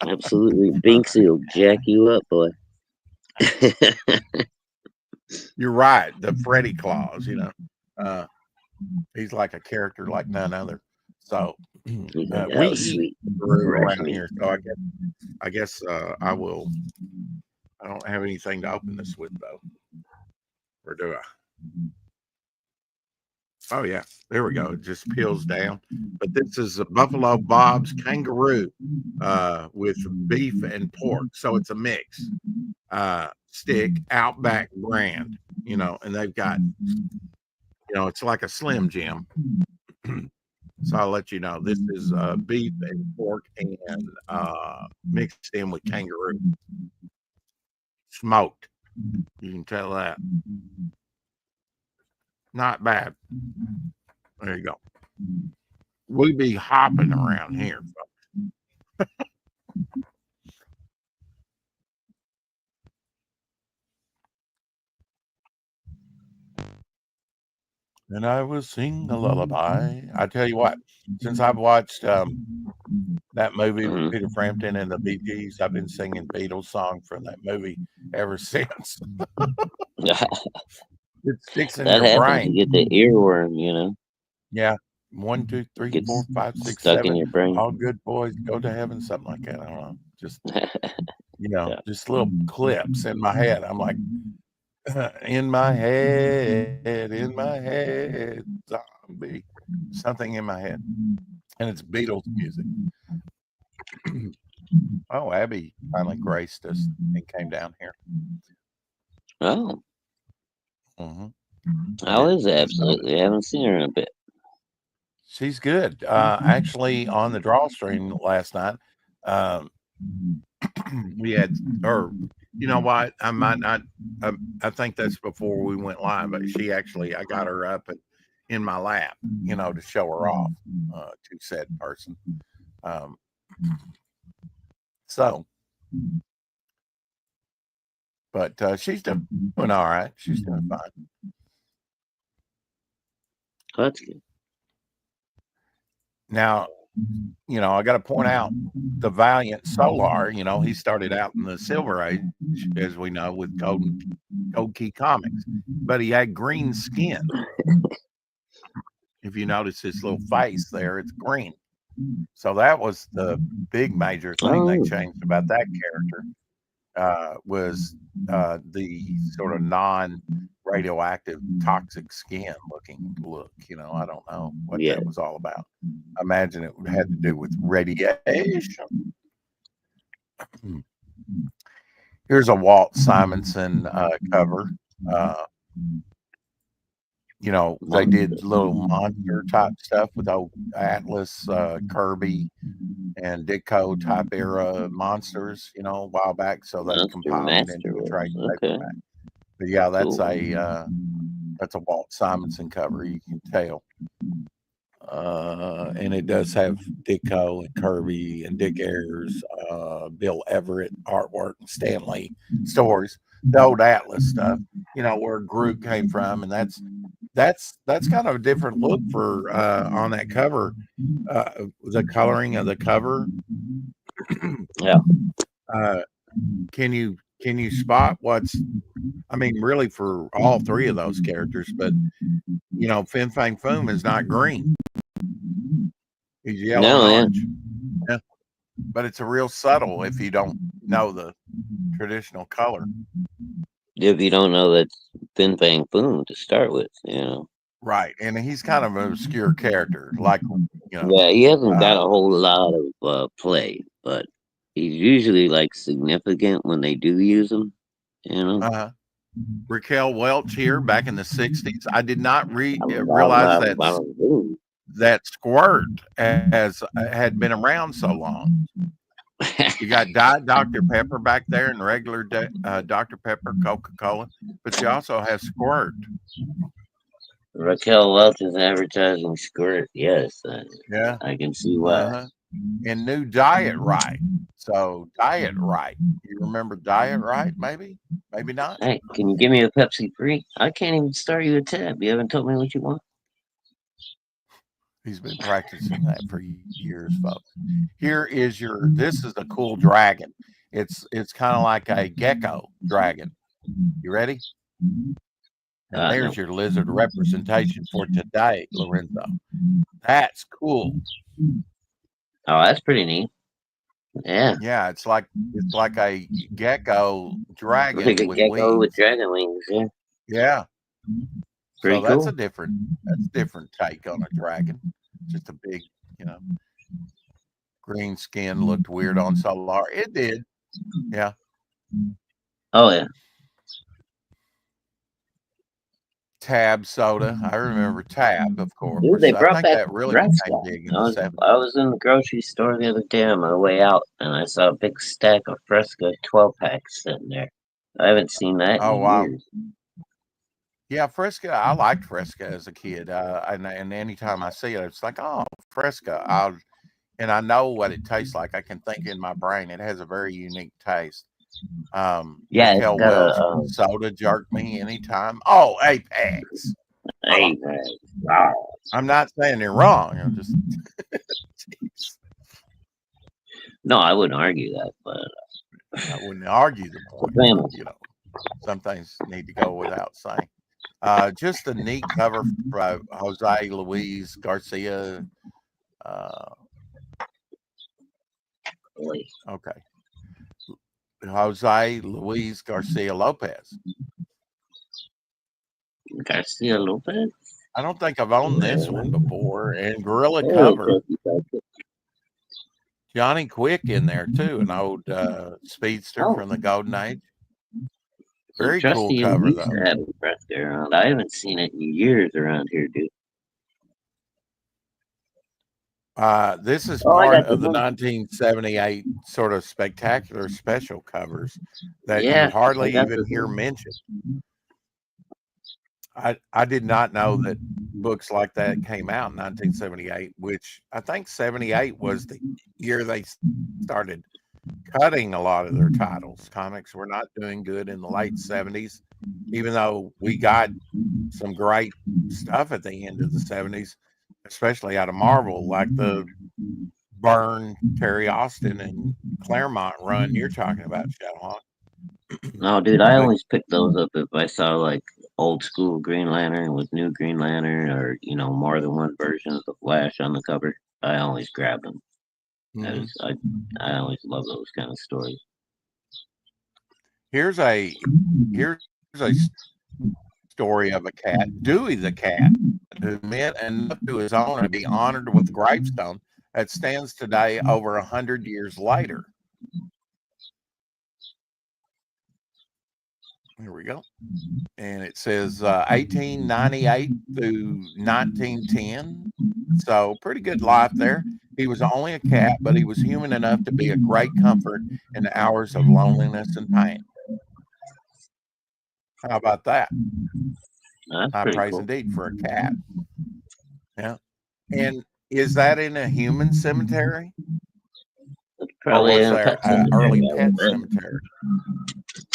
Absolutely. Binksy will jack you up, boy. You're right. The Freddy claws, He's like a character like none other. So He's like, we oh, eat sweet, kangaroo fresh around meat. here. So I guess I will. I don't have anything to open this with though, or do I? Oh yeah, there we go. It just peels down. But this is a Buffalo Bob's kangaroo with beef and pork, so it's a mix. Stick Outback brand, and they've got, it's like a Slim Jim. So I'll let you know. This is beef and pork and mixed in with kangaroo, smoked. You can tell that. Not bad. There you go. We be hopping around here, folks. And I will sing a lullaby. I tell you what, since I've watched that movie with Peter Frampton and the Bee Gees, I've been singing Beatles song from that movie ever since. It sticks in That your happens. brain. You get the earworm, Yeah. 1, 2, 3, Gets 4, 5, 6, stuck in 7. your brain. All good boys go to heaven, something like that. I don't know. Just Yeah. just little clips in my head. I'm like, in my head, zombie, something in my head, and it's Beatles music. Oh, Abby finally graced us and came down here. Oh, Mm-hmm. how is it? Absolutely, I haven't seen her in a bit. She's good. Actually, on the draw stream last night, we had, or you know what? I might not. I think that's before we went live. But she actually, I got her up in my lap, to show her off to said person. So, but she's doing all right. She's doing fine. Oh, that's good. Now, I got to point out the Valiant Solar. He started out in the Silver Age, as we know, with Gold Key Comics, but he had green skin. If you notice his little face there, it's green. So that was the big major thing they changed about that character. Was the sort of non-radioactive toxic skin looking look. I don't know what that was all about. I imagine it had to do with radiation. Here's a Walt Simonson cover. They did little monster type stuff with old Atlas, Kirby, and Ditko type era monsters, a while back. So they compiled it into a trade paperback. But yeah, that's a Walt Simonson cover. You can tell. And it does have Ditko and Kirby and Dick Ayers, Bill Everett artwork, and Stan Lee stories, the old Atlas stuff, where Groot came from, and that's kind of a different look for on that cover, the coloring of the cover. Yeah. Can you spot really for all three of those characters, but Fin Fang Foom is not green. He's yellow and orange. Yeah. But it's a real subtle if you don't know the traditional color. If you don't know that's Fin Fang Foom to start with, Right. And he's kind of an obscure character. Like, Yeah, he hasn't got a whole lot of play, but he's usually like significant when they do use him, Raquel Welch here back in the 60s. I did not realize that Squirt had been around so long. You got Diet Dr. Pepper back there and regular Dr. Pepper, Coca-Cola, but you also have Squirt. Raquel Welch is advertising Squirt. Yes, yeah, I can see why. And new Diet Right. So Diet Right. You remember Diet Right? Maybe not. Hey, can you give me a Pepsi free? I can't even start you a tab. You haven't told me what you want. He's been practicing that for years, folks. Here is this is a cool dragon. It's kind of like a gecko dragon. You ready? And there's your lizard representation for today, Lorenzo. That's cool. Oh, that's pretty neat. Yeah. Yeah, it's like a gecko dragon Like a with gecko wings. with dragon wings. Yeah. Yeah. Pretty So that's cool. a different take on a dragon. Just a big, green skin looked weird on Solar. It did. Yeah. Oh yeah. Tab soda. I remember Tab, of course. Dude, they I brought think back that really Fresca. became big in I the was, 70s. I was in the grocery store the other day on my way out, and I saw a big stack of Fresca 12 packs sitting there. I haven't seen that in years. Yeah, Fresca. I liked Fresca as a kid, and anytime I see it, it's like, oh, Fresca. And I know what it tastes like. I can think in my brain. It has a very unique taste. Yeah, Raquel it's got Welch soda jerked me anytime. Oh, Apex. Apex. Wow. I'm not saying they're wrong. I'm just. No, I wouldn't argue that, but I wouldn't argue the point. But, some things need to go without saying. Just a neat cover for Jose Luis Garcia. Okay. Jose Luis Garcia Lopez. Garcia Lopez? I don't think I've owned this one before. And Gorilla cover. Johnny Quick in there too, an old speedster from the Golden Age. Very cool cover though. Around. I haven't seen it in years around here, dude. This is part of the 1978 sort of spectacular special covers that you hardly even hear mentioned. I did not know that books like that came out in 1978, which I think 78 was the year they started cutting a lot of their titles. Comics were not doing good in the late 70s, even though we got some great stuff at the end of the 70s, especially out of Marvel, like the Byrne, Terry Austin, and Claremont run you're talking about, Shadowhawk. No, dude, I always pick those up if I saw like old school Green Lantern with new Green Lantern, or more than one version of the Flash on the cover. I always grab them. I always love those kind of stories. Here's a story of a cat, Dewey the cat, who meant enough to his owner to be honored with a gravestone that stands today over 100 years later. Here we go. And it says 1898 through 1910. So pretty good life there. He was only a cat, but he was human enough to be a great comfort in the hours of loneliness and pain. How about that? High praise cool. Indeed for a cat. Yeah. And is that in a human cemetery? Probably or was there an early pet cemetery?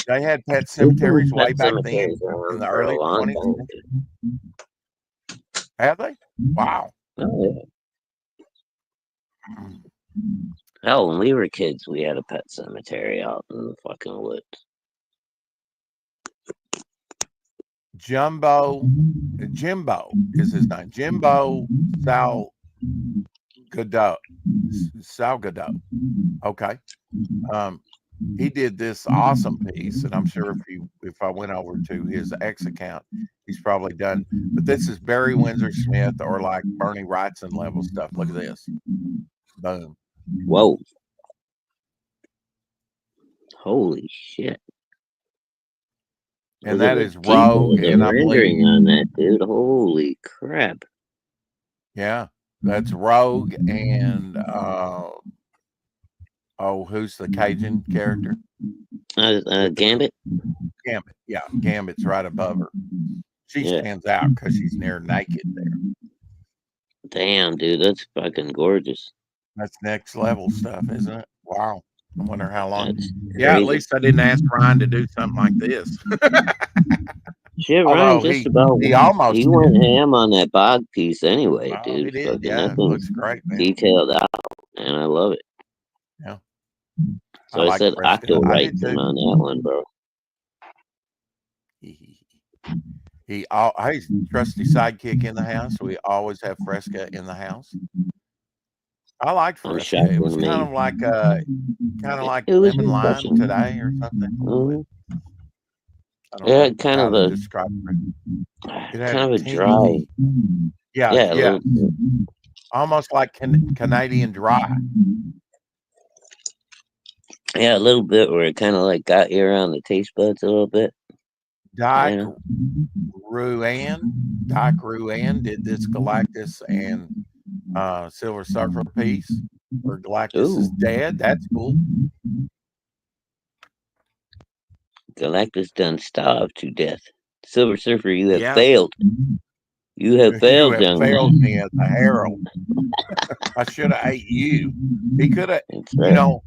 They had pet cemeteries way back then in the early 20s. Have they? Wow. Oh, yeah. Hell, when we were kids, we had a pet cemetery out in the fucking woods. Jimbo is his name. Jimbo Salgado. Okay. He did this awesome piece, and I'm sure if I went over to his X account, he's probably done. But this is Barry Windsor Smith or like Bernie Wrightson level stuff. Look at this. Boom. Whoa. Holy shit. And that is Rogue, and I'm rendering on that, dude. Holy crap. Yeah, that's Rogue and who's the Cajun character? Gambit. Gambit, yeah, Gambit's right above her. She stands out because she's near naked there. Damn, dude, that's fucking gorgeous. That's next level stuff, isn't it? Wow. I wonder how long. Yeah, at least I didn't ask Ryan to do something like this. Shit, Ryan he went ham on that bog piece anyway, dude. He did, yeah. It looks great, man. Detailed out, and I love it. Yeah. So I said Octo Wrightson on that one, bro. He's trusty sidekick in the house. We always have Fresca in the house. I liked I'm Fresca. shocked It was when they. kind of like It was lemon lime refreshing. today or something. Mhm. I don't Yeah, know how to describe it. It had kind a of a dry. tingy, yeah, Yeah, a yeah, little. almost like Canadian Dry. Yeah, a little bit where it kind of like got you around the taste buds a little bit. Dyke Yeah. Ruan did this Galactus and Silver Surfer piece where Galactus is Ooh, dead. That's cool. Galactus done starved to death. Silver Surfer, you have Yeah, failed. You have you failed, have young failed man. me as a herald. I should have ate you. He could have, That's you right. know,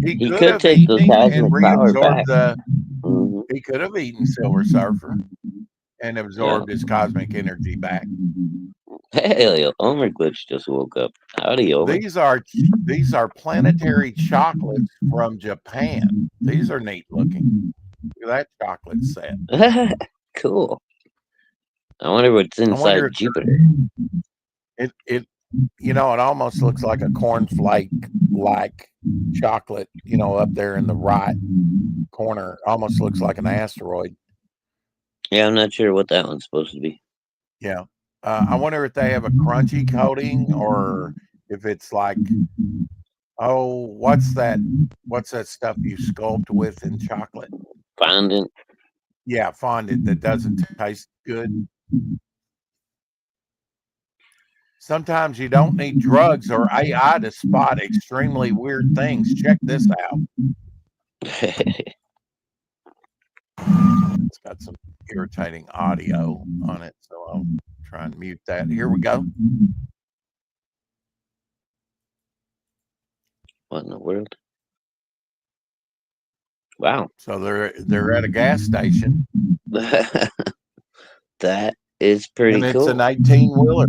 he He could could have take eaten the him and cosmic power reabsorbed back. the. Hmm. He could have eaten Silver Surfer and Yeah. absorbed his cosmic energy back. Hey, Omer Glitch just woke up. Howdy, Omer. These are planetary chocolates from Japan. These are neat looking. Look at that chocolate set. Cool. I wonder what's I wonder inside if Jupiter. it it almost looks like a cornflake like chocolate, up there in the right corner. Almost looks like an asteroid. Yeah, I'm not sure what that one's supposed to be. Yeah. I wonder if they have a crunchy coating or if it's like, oh, what's that stuff you sculpt with in chocolate? Fondant. Yeah, fondant that doesn't taste good. Sometimes you don't need drugs or AI to spot extremely weird things. Check this out. It's got some irritating audio on it, so I'll try and mute that. Here we go. What in the world? Wow. So they're at a gas station, That is pretty and it's cool. an 18-wheeler.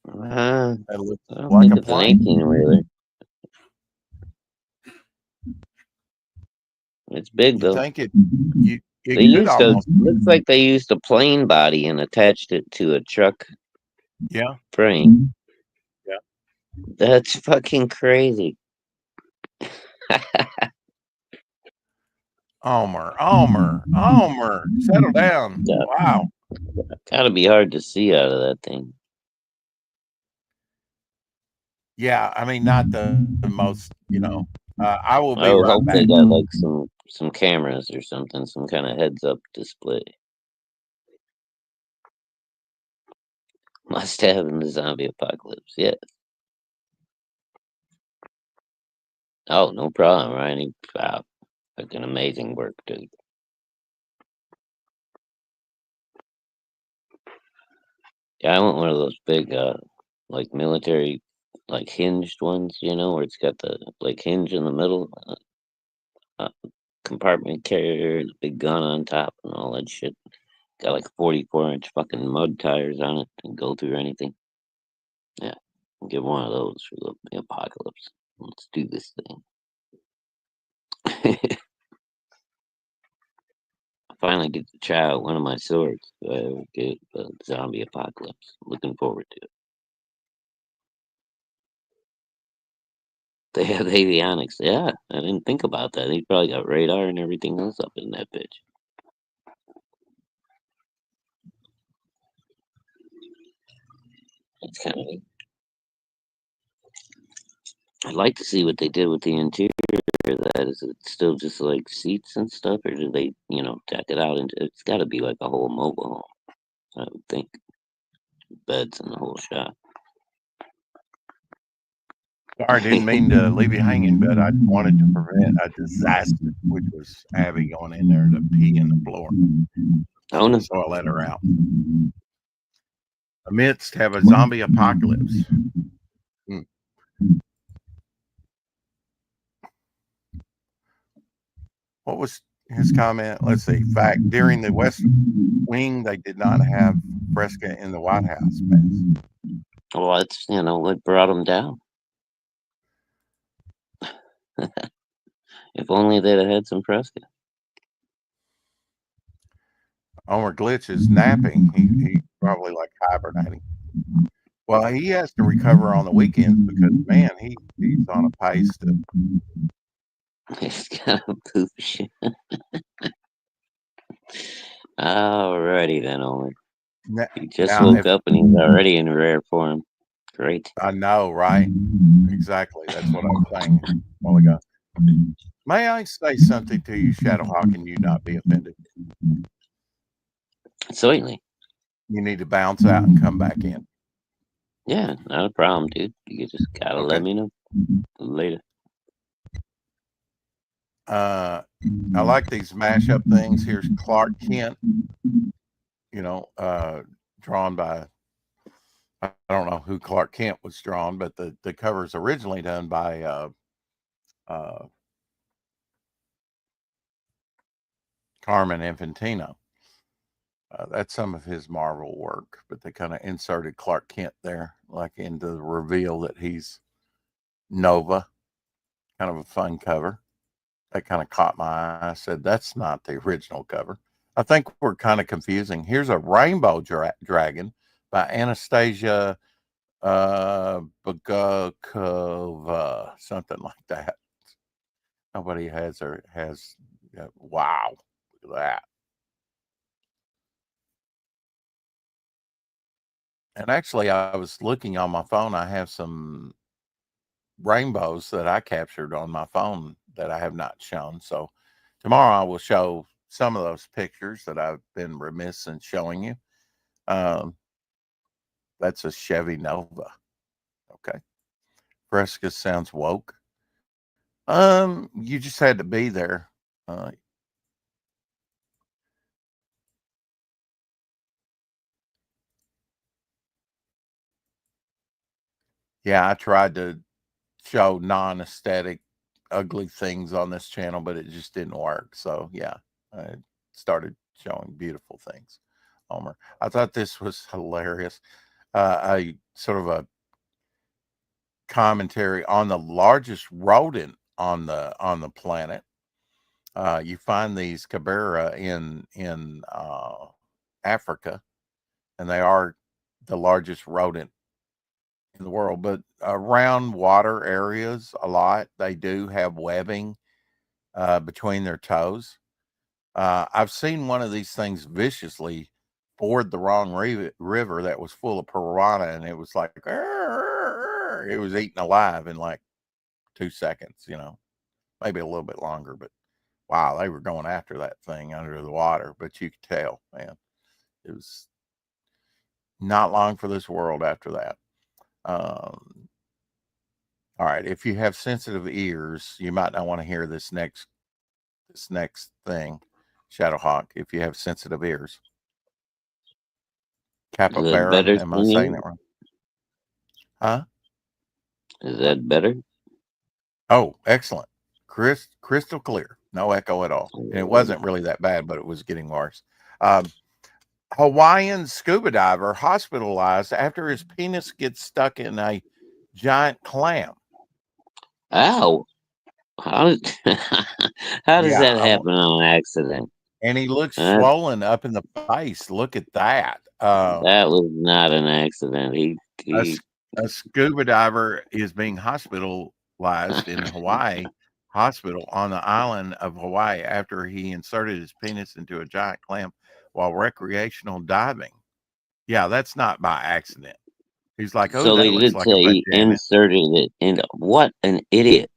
That looks I don't like think a it's an plane. 18-wheeler. It's big You though. think it They could used a almost, looks like they used a plane body and attached it to a truck yeah, frame. yeah. That's fucking crazy. Omer, settle down. Yeah, Wow. gotta be hard to see out of that thing. Yeah, I mean, not the most, I will I be would right hope they back. got like some cameras or something, some kind of heads up display. Must have in the zombie apocalypse. Yes. Oh, no problem, Ryan. Wow, fucking amazing work, dude. Yeah, I want one of those big, like military, like hinged ones, where it's got the like hinge in the middle, compartment carrier, the big gun on top, and all that shit. Got like 44-inch fucking mud tires on it and go through anything. Yeah, I'll get one of those for the apocalypse. Let's do this thing. I finally get to try out one of my swords if I ever get the zombie apocalypse. Looking forward to it. They have avionics. Yeah, I didn't think about that. They probably got radar and everything else up in that bitch. That's kind of neat. I'd like to see what they did with the interior. That is it still just like seats and stuff, or do they, deck it out into? It's got to be like a whole mobile home. I would think beds and the whole shop. Sorry, I didn't mean to leave you hanging, but I wanted to prevent a disaster, which was Abby going in there to pee in the floor. Oh no! So I let her out. Amidst have a zombie apocalypse. What was his comment? Let's see. Fact: during the West Wing, they did not have Fresca in the White House mess. Well, it's what brought them down. If only they'd have had some Fresca. Homer Glitch is napping. He probably like hibernating. Well, he has to recover on the weekends because man, he's on a pace to. He's got a poop shit. Alrighty then, Owen. He just Now, woke up and he's already in rare form. Great. I know, right? Exactly. That's what I was saying a while ago. May I say something to you, Shadowhawk, and you not be offended? Certainly. You need to bounce out and come back in. Yeah, not a problem, dude. You just gotta let me know later. I like these mashup things. Here's Clark Kent, drawn by, I don't know who Clark Kent was drawn, but the cover's originally done by Carmen Infantino. That's some of his Marvel work, but they kind of inserted Clark Kent there, like into the reveal that he's Nova. Kind of a fun cover. That kind of caught my eye. I said, that's not the original cover. I think we're kind of confusing. Here's a Rainbow Dragon by Anastasia Bagakova, something like that. Nobody has wow, look at that. And actually, I was looking on my phone. I have some rainbows that I captured on my phone that I have not shown. So tomorrow I will show some of those pictures that I've been remiss in showing you. That's a Chevy Nova. Okay. Fresca sounds woke. You just had to be there. Yeah, I tried to show non-aesthetic ugly things on this channel, but it just didn't work. So yeah, I started showing beautiful things. Homer, I thought this was hilarious. A sort of a commentary on the largest rodent on the planet. You find these Cabera in Africa, and they are the largest rodent in the world. But around water areas, a lot they do have webbing between their toes. I've seen one of these things viciously ford the wrong river that was full of piranha, and it was like it was eaten alive in like 2 seconds. Maybe a little bit longer, but wow, they were going after that thing under the water. But you could tell, man, it was not long for this world after that. All right, if you have sensitive ears, you might not want to hear this next thing, Shadowhawk. If you have sensitive ears, Capybara. Am I saying it wrong? Huh? Is that better? Oh, excellent. Crystal clear. No echo at all. And it wasn't really that bad, but it was getting worse. Hawaiian scuba diver hospitalized after his penis gets stuck in a giant clam. Ow. How does that happen on accident? And he looks swollen up in the face. Look at that. That was not an accident. A scuba diver is being hospitalized in Hawaii hospital on the island of Hawaii after he inserted his penis into a giant clam while recreational diving. Yeah, that's not by accident. He's like, oh, so that they looks did like say a he inserted it into what an idiot.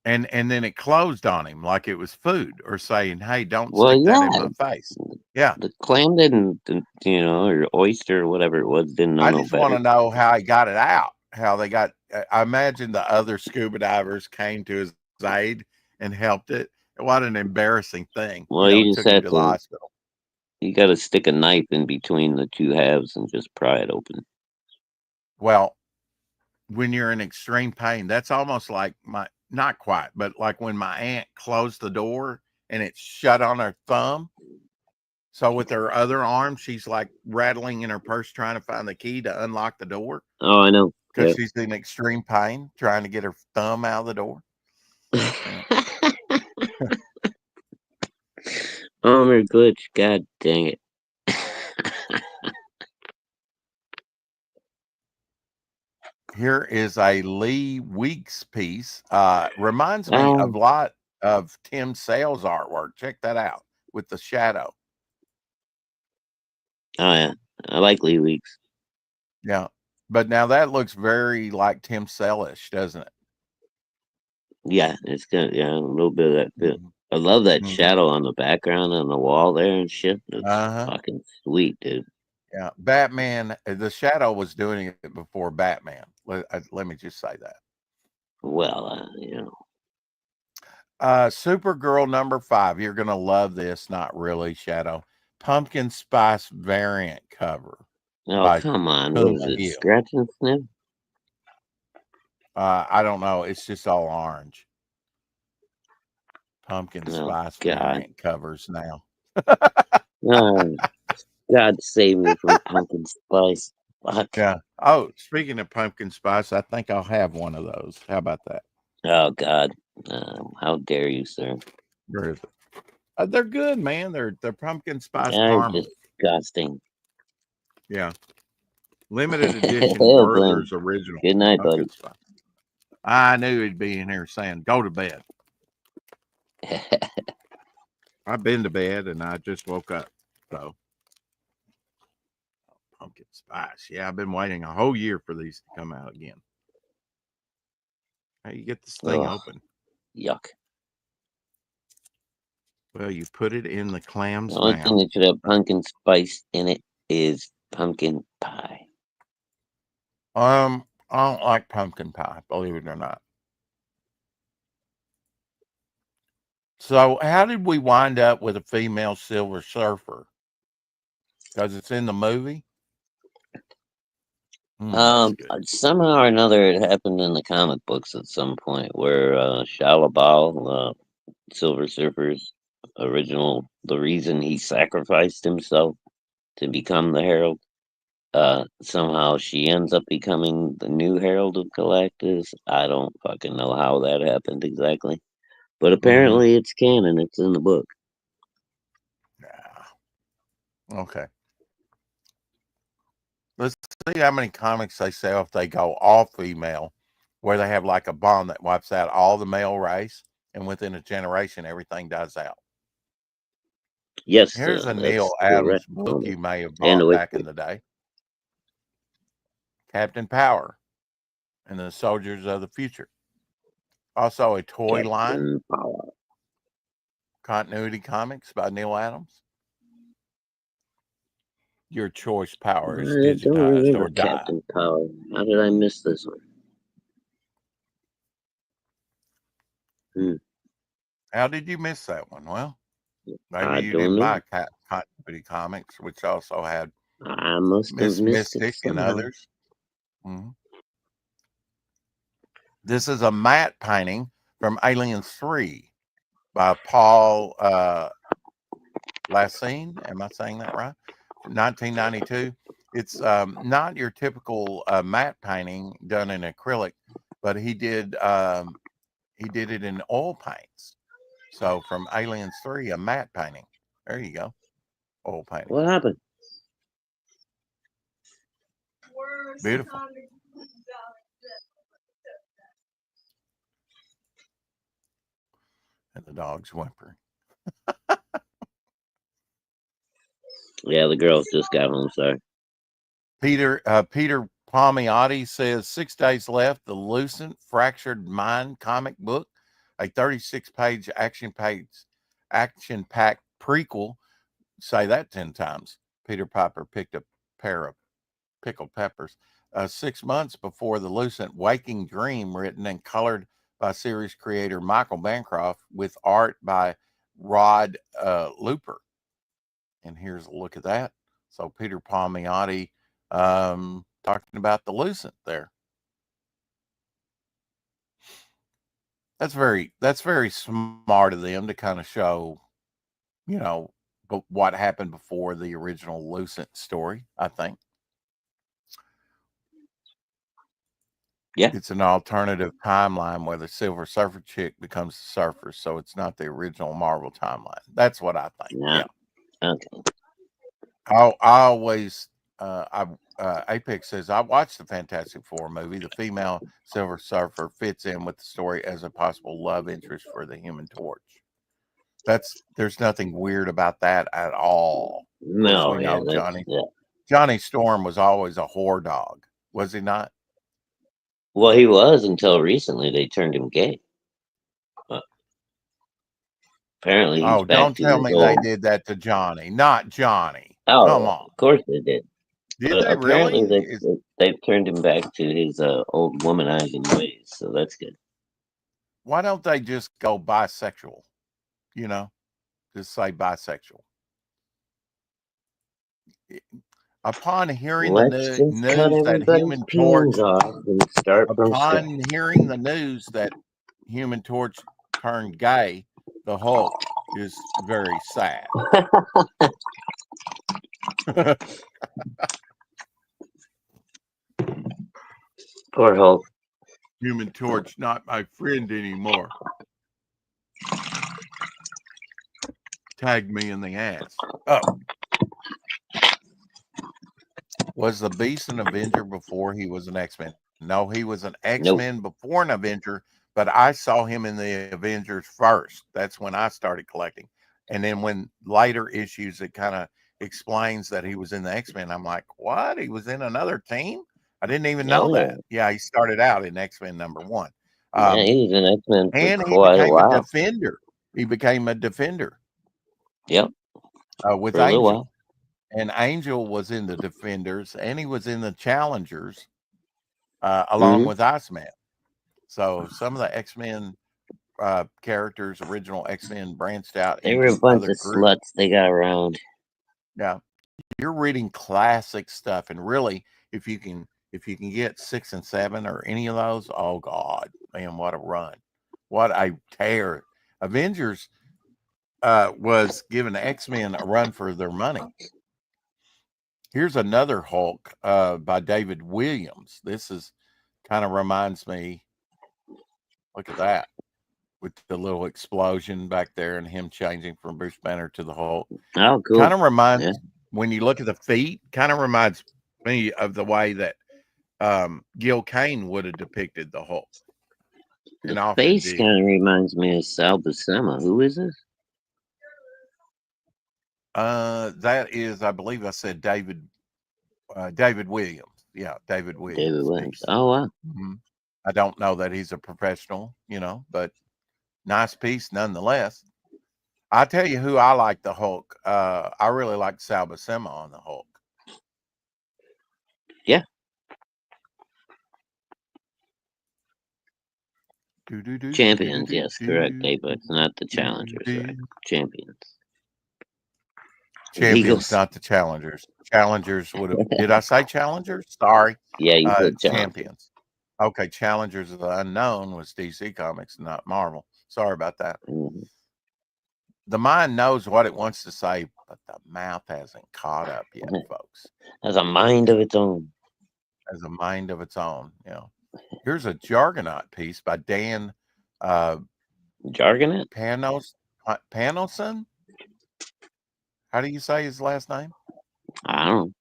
And then it closed on him like it was food, or saying, hey, don't stick that in my face. Yeah. The clam didn't, or oyster or whatever it was, didn't know no better. I just want to know how he got it out, how they got, I imagine the other scuba divers came to his aid and helped it. What an embarrassing thing. Well, you took just him to the hospital. You got to stick a knife in between the two halves and just pry it open. Well, when you're in extreme pain, that's almost like not quite, but like when my aunt closed the door and it shut on her thumb. So with her other arm, she's like rattling in her purse trying to find the key to unlock the door. Oh, I know. Because she's in extreme pain trying to get her thumb out of the door. Homer Glitch, god dang it. Here is a Lee Weeks piece. Reminds me of Oh, a lot of Tim Sale's artwork. Check that out with the shadow. oh yeah. I like Lee Weeks. Yeah. But now that looks very like Tim Sale-ish, doesn't it? Yeah, it's got a little bit of that bit. Mhm. I love that Mhm. shadow on the background on the wall there and shit. It's Uh-huh. fucking sweet, dude. Yeah. Batman, the shadow was doing it before Batman. Let me just say that. Well, Supergirl number 5. You're gonna love this. Not really, Shadow. Pumpkin Spice variant cover oh by come on, what is Puma it? Hill. Scratch and sniff? I don't know. It's just all orange. Pumpkin Oh Spice God. variant covers now. Oh, God save me from pumpkin spice. Fuck. Yeah. Oh, speaking of pumpkin spice, I think I'll have one of those. How about that? Oh God. How dare you, sir? Where is it? They're good, man. They're pumpkin spice They're caramel. disgusting. Yeah. Limited edition Hell, Glenn. Werther's original Good night, pumpkin buddy. spice. I knew he'd be in here saying, "Go to bed." I've been to bed and I just woke up. So pumpkin spice. Yeah, I've been waiting a whole year for these to come out again. How you get this thing Ugh, open? yuck. Well, you put it in the The clam's only thing mouth. that should have pumpkin spice in it is pumpkin pie. I don't like pumpkin pie, believe it or not. So, how did we wind up with a female Silver Surfer? Because it's in the movie. That's good. Somehow or another, it happened in the comic books at some point where Shalabal, Silver Surfer's original, the reason he sacrificed himself to become the Herald. Somehow she ends up becoming the new Herald of Galactus. I don't fucking know how that happened exactly, but Mm-hmm. apparently it's canon. It's in the book. Yeah. Okay. Let's see how many comics they sell if they go all female, where they have like a bomb that wipes out all the male race, and within a generation, everything dies out. Yes, Here's a Neil that's Adams correct. book you may have And bought with back in the day. Captain Power and the Soldiers of the Future. Also a toy line, Captain Power. Continuity Comics by Neil Adams. Your choice power is I don't digitized remember or die. Captain Power. How did I miss this one? Hmm. How did you miss that one? Well, maybe I you don't didn't know. buy Continuity Comics, which also had I must have Miss missed it Mystic and somehow. others. Mhm. This is a matte painting from Aliens 3 by Paul Lassine. Am I saying that right? From 1992. It's not your typical matte painting done in acrylic, but he did it in oil paints. So from Aliens 3, a matte painting. There you go. Oil painting. What happened? Beautiful. And the dog's whimpering. Yeah, the girls just got home. Sorry. Peter Palmiotti says 6 days left. The Lucent Fractured Mind comic book, a 36-page action-packed prequel. Say that 10 times. Peter Piper picked a pair of pickled peppers. 6 months before the Lucent Waking Dream, written and colored by series creator Michael Bancroft, with art by Rod Looper. And here's a look at that. So Peter Palmiotti talking about the Lucent there. That's very smart of them to kind of show, you know, but what happened before the original Lucent story, I think. Yeah. It's an alternative timeline where the Silver Surfer chick becomes the Surfer, so it's not the original Marvel timeline. That's what I think. Yeah. Yeah. Okay. I always, Apex says, I watched the Fantastic Four movie. The female Silver Surfer fits in with the story as a possible love interest for the Human Torch. There's nothing weird about that at all. Of course, No, we yeah, know that's yeah. Johnny Storm was always a whore dog, was he not? Well, he was until recently. They turned him gay. But apparently, he's Oh, back don't to tell his me they old. did that to Johnny. Not Johnny. Come Oh, on. of course they did. Did But they apparently, really? they've turned him back to his old womanizing ways. So that's good. Why don't they just go bisexual? You know, just say bisexual. Upon hearing the Let's just cut news that everybody's Human Torch, pins off and start from scratch. upon hearing the news that Human Torch turned gay, the Hulk is very sad. Poor Hulk. Human Torch, not my friend anymore. Tagged me in the ass. Oh. Was the Beast an Avenger before he was an X-Men? No, he was an X-Men before an Avenger, but I saw him in the Avengers first. That's when I started collecting. And then when later issues, it kind of explains that he was in the X-Men. I'm like, what? He was in another team? I didn't even know that. Yeah, he started out in X-Men #1. Yeah, he was an X-Men for And he quite a became a while. defender. He became a defender. Yep. With For a little while. Angel. And Angel was in the Defenders, and he was in the Challengers, along with Iceman. So some of the X-Men characters, original X-Men, branched out They were into a bunch other of groups. sluts they got around. Yeah, you're reading classic stuff, and really, if you can get 6 and 7 or any of those, oh God, man, what a run, what a tear! Avengers was giving X-Men a run for their money. Here's another Hulk by David Williams. This is kind of reminds me. Look at that, with the little explosion back there and him changing from Bruce Banner to the Hulk. Oh, cool. Kind of reminds, when you look at the feet, kind of reminds me of the way that Gil Kane would have depicted the Hulk. The face kind of reminds me of Sal Buscema. Who is this? That is, I believe I said David Williams. Yeah, David Williams. David Williams. Oh, wow. Mm-hmm. I don't know that he's a professional, but nice piece nonetheless. I tell you who I like the Hulk. I really like Sal Buscema on the Hulk. Yeah. Champions, yes, correct, Apex, not the Challengers, right? Champions. Champions, not the Challengers. Challengers would have. Did I say Challengers? Sorry. Yeah, you said Champions. Okay, Challengers of the Unknown was DC Comics, not Marvel. Sorry about that. The mind knows what it wants to say, but the mouth hasn't caught up yet, folks. Has a mind of its own. Has a mind of its own. Yeah. Here's a Jargonaut piece by Dan Jargonaut? Panelson? How do you say his last name? I don't know.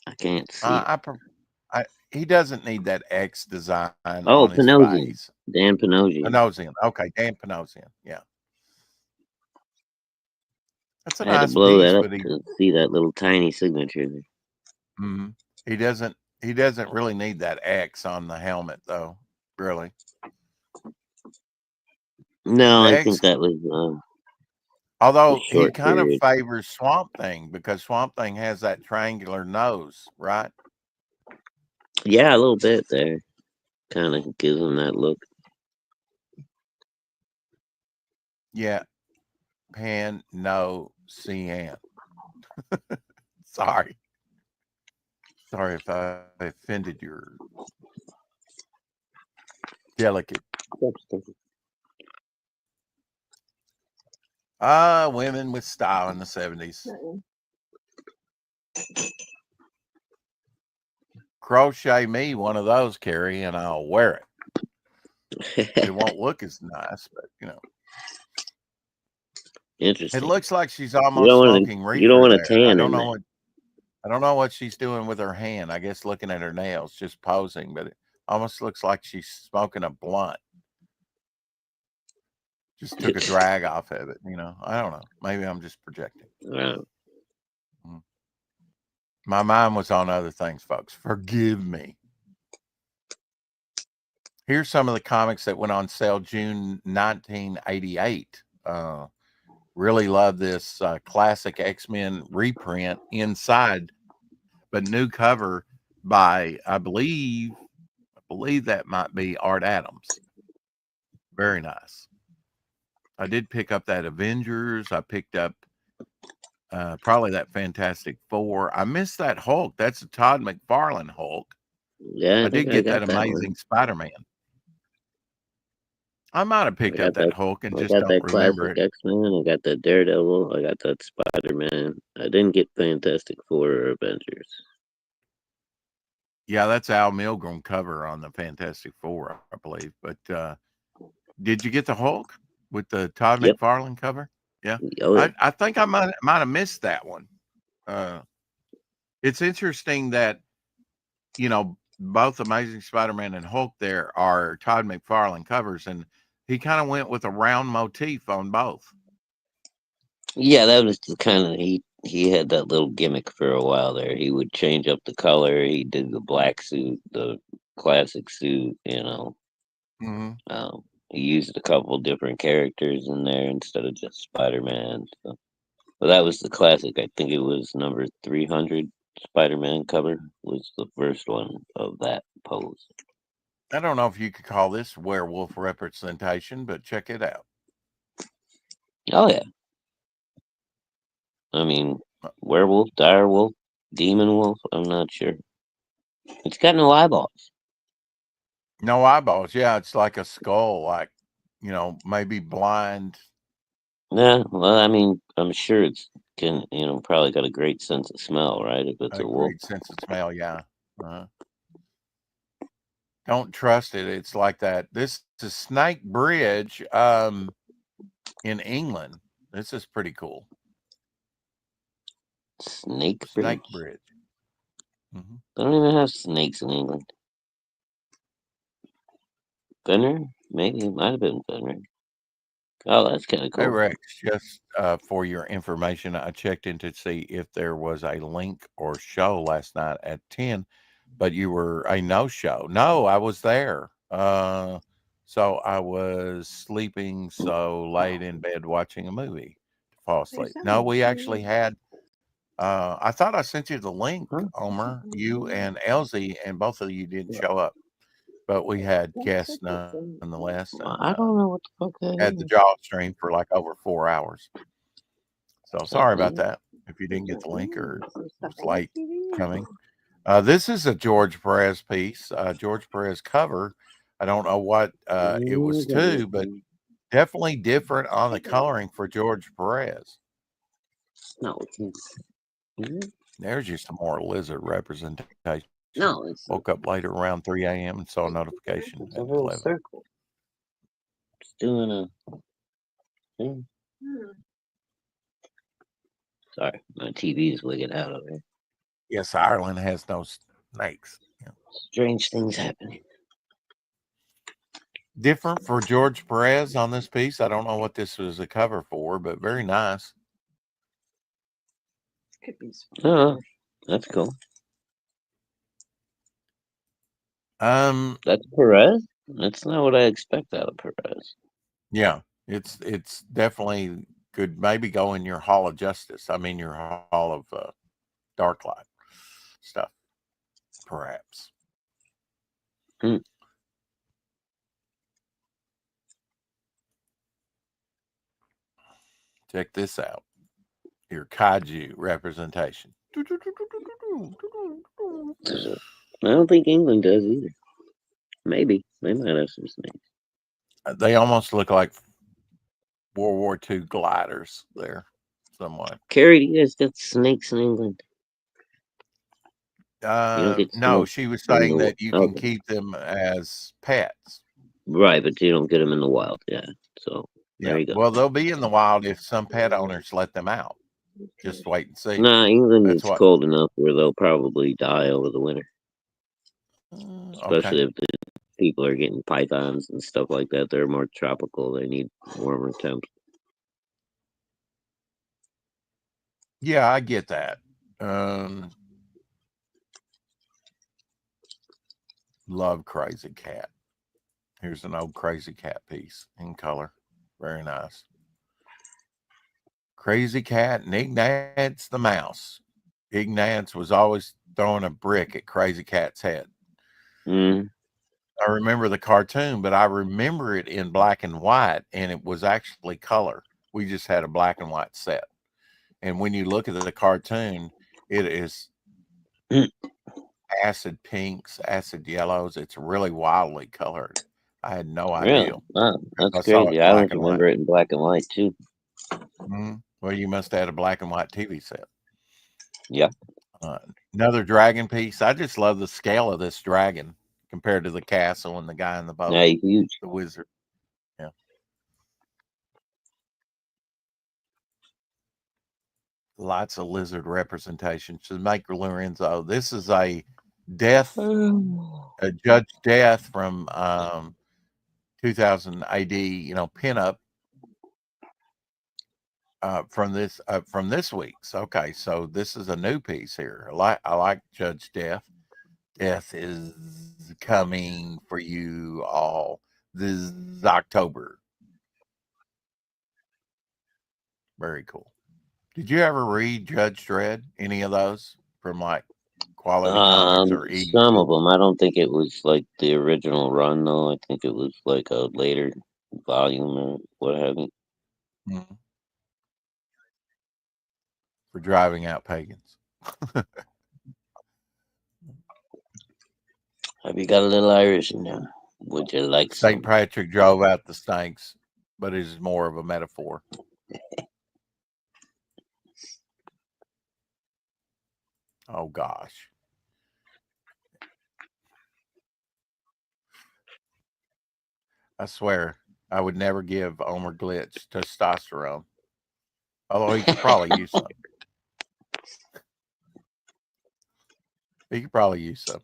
I can't see. He doesn't need that X design on his face. Dan Panosian. Panosian. Okay, Dan Panosian. Yeah. That's a I had nice to blow piece, that up to see that little tiny signature there. Mm-hmm. He doesn't really need that X on the helmet, though. Really. No, I think that was. Although he kind of favors Swamp Thing because Swamp Thing has that triangular nose, right? Yeah, a little bit there. Kind of gives him that look. Yeah. Panosian. Sorry. Sorry if I offended your delicate. Women with style in the 70s. crochet me one of those, Carrie, and I'll wear it. It won't look as nice, but Interesting. It looks like she's almost smoking reefer. You don't want to there. tan. I don't know what she's doing with her hand. I guess looking at her nails, just posing, but it almost looks like she's smoking a blunt. Just took a drag off of it, I don't know. Maybe I'm just projecting. Wow. My mind was on other things, folks. Forgive me. Here's some of the comics that went on sale June 1988. Really love this classic X-Men reprint inside, but new cover by I believe that might be Art Adams. Very nice. I did pick up that Avengers. I picked up probably that Fantastic Four. I missed that Hulk. That's a Todd McFarlane Hulk. Yeah, I did get that Amazing Spider-Man. I might have picked up that Hulk and just don't remember it. X-Men. I got that Daredevil. I got that Spider-Man. I didn't get Fantastic Four or Avengers. Yeah, that's Al Milgrom cover on the Fantastic Four, I believe. But did you get the Hulk with the Todd McFarlane cover? Yeah. Oh, yeah. I think I might have missed that one. It's interesting that, both Amazing Spider-Man and Hulk there are Todd McFarlane covers, and he kind of went with a round motif on both. Yeah, that was the kind of he had that little gimmick for a while there. He would change up the color. He did the black suit, the classic suit, Mm-hmm. He used a couple different characters in there instead of just Spider-Man. So. Well, that was the classic. I think it was number 300 Spider-Man cover was the first one of that pose. I don't know if you could call this werewolf representation, but check it out. Oh, yeah. I mean, werewolf, direwolf, demon wolf, I'm not sure. It's got no eyeballs. No eyeballs. Yeah, it's like a skull, like, maybe blind. Yeah, well, I mean, I'm sure it's probably got a great sense of smell, right? If it's a wolf. Great sense of smell, yeah. Don't trust it. It's like that. This is Snake Bridge in England. This is pretty cool. Snake Bridge. Mm-hmm. They don't even have snakes in England. Fenner? Maybe it might have been Fenner. Oh, that's kind of cool. Hey, Rex, just for your information, I checked in to see if there was a link or show last night at 10, but you were a no-show. No, I was there. So I was sleeping so late in bed watching a movie to fall asleep. No, we actually had, I thought I sent you the link, Omer, you and Elsie, and both of you didn't show up. But we had guests nonetheless. And, I don't know what the fuck that had the jaw stream for like over 4 hours. So sorry about that if you didn't get the link or was late coming. This is a George Perez piece, George Perez cover. I don't know what it was to, but definitely different on the coloring for George Perez. No. There's just some more lizard representation. No, woke up later around 3 a.m. and saw a notification at 11. Circle. It's doing a thing. Sorry, my TV is wigging out over here. Yes, Ireland has no snakes. Yeah. Strange things happening. Different for George Perez on this piece. I don't know what this was a cover for, but very nice. Could be. Oh, that's cool. That's Perez. That's not what I expect out of Perez. Yeah, it's definitely could maybe go in your Hall of Justice. I mean, your Hall of Dark Light stuff, perhaps. Check this out. Your kaiju representation. I don't think England does either. Maybe. They might have some snakes. They almost look like World War II gliders there somewhat. Carrie, you guys got snakes in England? You don't get No, smoke she was in saying the that you can okay. keep them as pets. Right, but you don't get them in the wild. Yeah. So Yeah. there you go. Well, they'll be in the wild if some pet owners let them out. Just wait and see. Nah, England That's is what. cold enough where they'll probably die over the winter, Okay. especially if the people are getting pythons and stuff like that. They're more tropical. They need warmer temps. Yeah, I get that. Um, love Crazy Cat. Here's an old Crazy Cat piece in color. Very nice. Crazy Cat and Ignatz the mouse. Ignatz was always throwing a brick at Crazy Cat's head. Mm. I remember the cartoon, but I remember it in black and white, and it was actually color. We just had a black and white set. And when you look at the cartoon, it is acid pinks, acid yellows. It's really wildly colored. I had no Really? idea. Wow, that's I saw it crazy. in I black always and white. remember it in black and white too. Well, you must have had a black and white TV set. Yeah. Another dragon piece. I just love the scale of this dragon compared to the castle and the guy in the boat, Yeah, huge. the wizard. Yeah. Lots of lizard representations to make Lorenzo. This is a death, a Judge Death from 2000 AD, pinup from this week's. Okay, so this is a new piece here. I like Judge Death. Death is coming for you all this October. Very cool. Did you ever read Judge Dredd? Any of those from like Quality Comics or E? Some of them. I don't think it was like the original run though. I think it was like a later volume or what have you. Mm-hmm. For driving out pagans. Have you got a little Irish in there? Would you like some? St. Patrick drove out the Stanks, but it is more of a metaphor. Oh gosh. I swear I would never give Omer Glitch testosterone. Although he could probably use some. He could probably use some.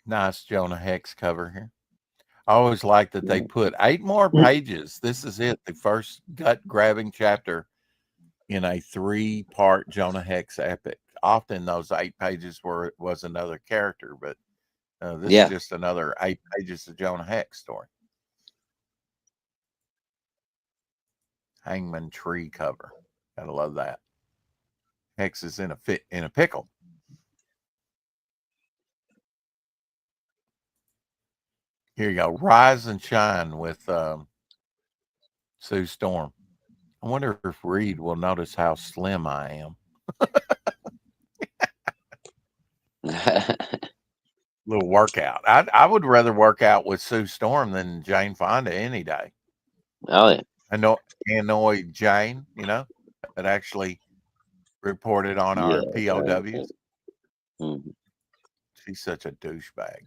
Nice Jonah Hex cover here. I always like that they put 8 more pages. This is it, the first gut-grabbing chapter in a 3-part Jonah Hex epic. Often those 8 pages was another character, but this is just another 8 pages of Jonah Hex story. Hangman tree cover. Gotta love that. Hex is in a pickle. Here you go. Rise and Shine with Sue Storm. I wonder if Reed will notice how slim I am. Little workout. I would rather work out with Sue Storm than Jane Fonda any day. Oh yeah. Hanoi Jane, that actually reported on our POWs. Mm-hmm. She's such a douchebag.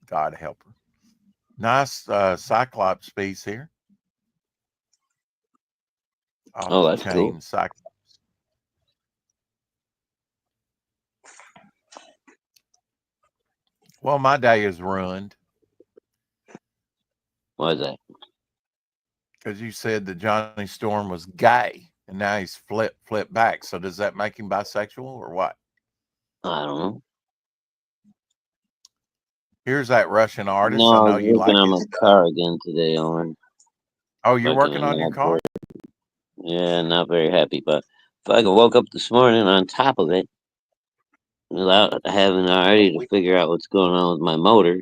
God help her. Nice Cyclops piece here. Oh, that's cool. Cyclops. Well, my day is ruined. Why is that? Because you said that Johnny Storm was gay, and now he's flipped back. So does that make him bisexual or what? I don't know. Here's that Russian artist. No, I know you like on my car again today, Owen. Oh, you're working on your car? Yeah, not very happy. But if I woke up this morning on top of it, without having already to figure out what's going on with my motor,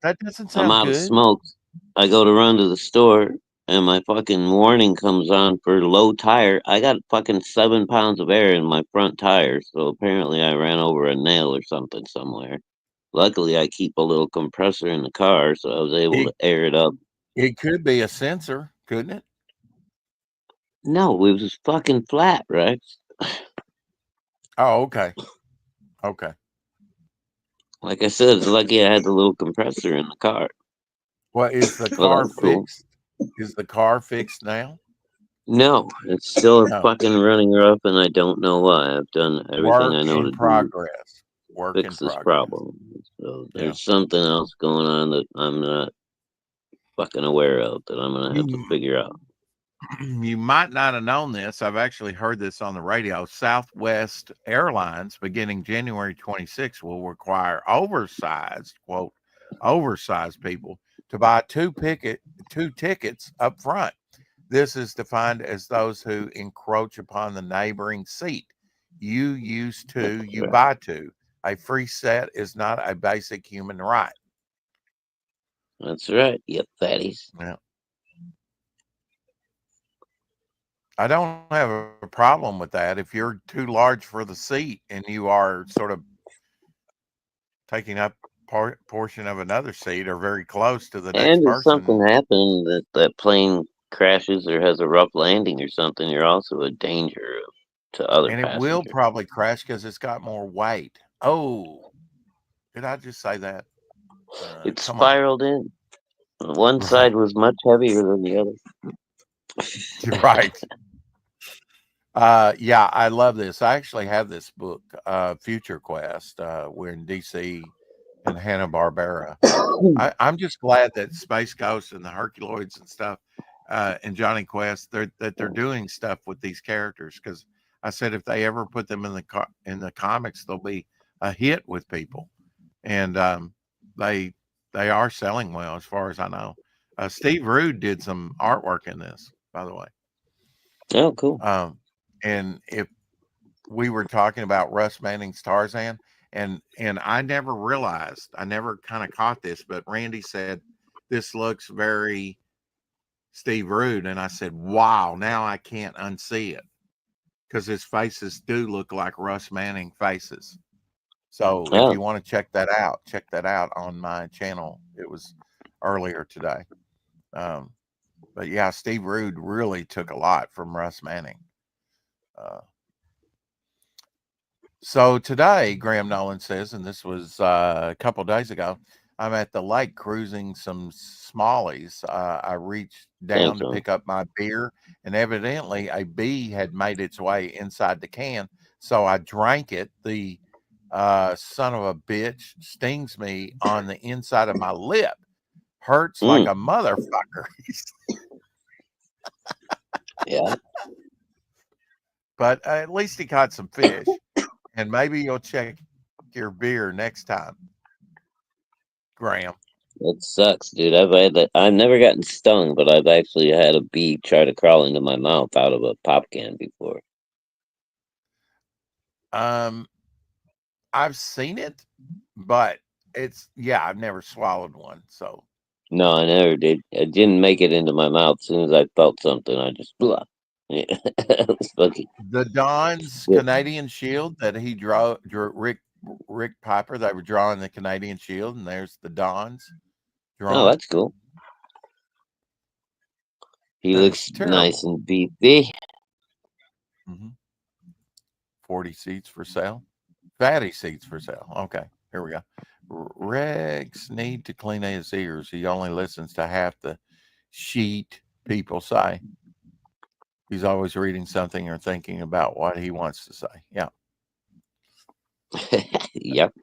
that doesn't sound I'm out good. of smokes. I go to run to the store, and my fucking warning comes on for low tire. I got fucking 7 pounds of air in my front tire, so apparently I ran over a nail or something somewhere. Luckily, I keep a little compressor in the car, so I was able to air it up. It could be a sensor, couldn't it? No, it was fucking flat, Rex. Oh, okay. Okay. Like I said, it's lucky I had the little compressor in the car. Well, is the Well, car that's cool. fixed? Is the car fixed now? No, it's still No. fucking running rough, and I don't know why. I've done everything I Work know in to do progress. Work in fix this progress. problem. So Yeah. there's something else going on that I'm not fucking aware of that I'm gonna have to figure out. You might not have known this. I've actually heard this on the radio. Southwest Airlines, beginning January 26, will require oversized, quote, oversized people to buy two tickets up front. This is defined as those who encroach upon the neighboring seat. You use two, you buy two. A free set is not a basic human right. That's right. Yep, fatties. Yeah. I don't have a problem with that. If you're too large for the seat and you are sort of taking up portion of another seat or very close to the next And if something person, happened that plane crashes or has a rough landing or something, you're also a danger to other and it will passengers. probably crash because it's got more weight. Oh, did I just say that? It Come on. spiraled in. One Right. side was much heavier than the other. Right. Yeah, I love this. I actually have this book, Future Quest. We're in DC and Hanna-Barbera. I'm just glad that Space Ghost and the Herculoids and stuff, and Johnny Quest, they're doing stuff with these characters, because I said if they ever put them in the comics, they'll be a hit with people, and they they are selling well, as far as I know. Steve Rude did some artwork in this, by the way. Oh, cool. And if we were talking about Russ Manning's Tarzan, and I never realized, I never kind of caught this, but Randy said this looks very Steve Rude, and I said, wow, now I can't unsee it, because his faces do look like Russ Manning faces. So if you Oh, want to check that out on my channel. It was earlier today. Um, but yeah, Steve Rude really took a lot from Russ Manning. So today, Graham Nolan says, and this was a couple days ago, I'm at the lake cruising some smallies. I reached down thanks, to man. pick up my beer, and evidently a bee had made its way inside the can. So I drank it. The son of a bitch stings me on the inside of my lip. Hurts like a motherfucker. Yeah. But at least he caught some fish. And maybe you'll check your beer next time, Graham. It sucks, dude. I've had that. I've never gotten stung, but I've actually had a bee try to crawl into my mouth out of a pop can before. Um, I've seen it, but I've never swallowed one. So No, I never did. I didn't make it into my mouth. As soon as I felt something, I just blah. Yeah, it was fucking. the Don's Yeah. Canadian Shield that he drew Rick Piper, they were drawing the Canadian Shield, and there's the Don's Oh, drawn. that's cool. He It's looks nice terrible. and beefy. 40 seats for sale. Fatty seats for sale. Okay, here we go. Rex need to clean his ears. He only listens to half the sheet people say. He's always reading something or thinking about what he wants to say. Yeah. Yep.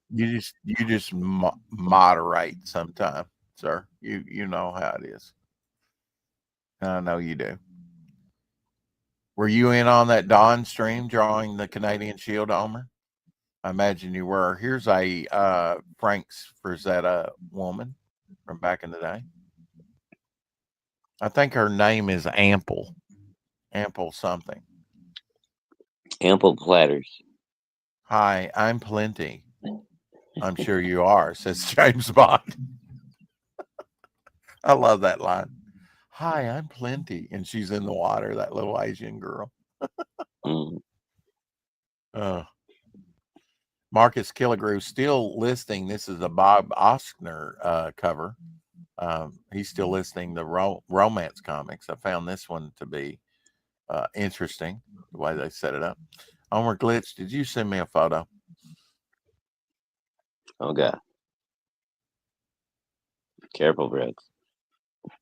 You just moderate sometime, sir. You know how it is. I know you do. Were you in on that Dawn stream drawing the Canadian Shield, Omer? I imagine you were. Here's a Frank's Frazetta woman from back in the day. I think her name is Ample something. Ample platters. Hi, I'm Plenty. I'm sure you are, says James Bond. I love that line. Hi, I'm Plenty. And she's in the water, that little Asian girl. Mm. Marcus Killigrew still listing. This is a Bob Oskner cover. He's still listing the romance comics. I found this one to be interesting the way they set it up. Homer Glitch, did you send me a photo? Oh God. Careful, Brooks.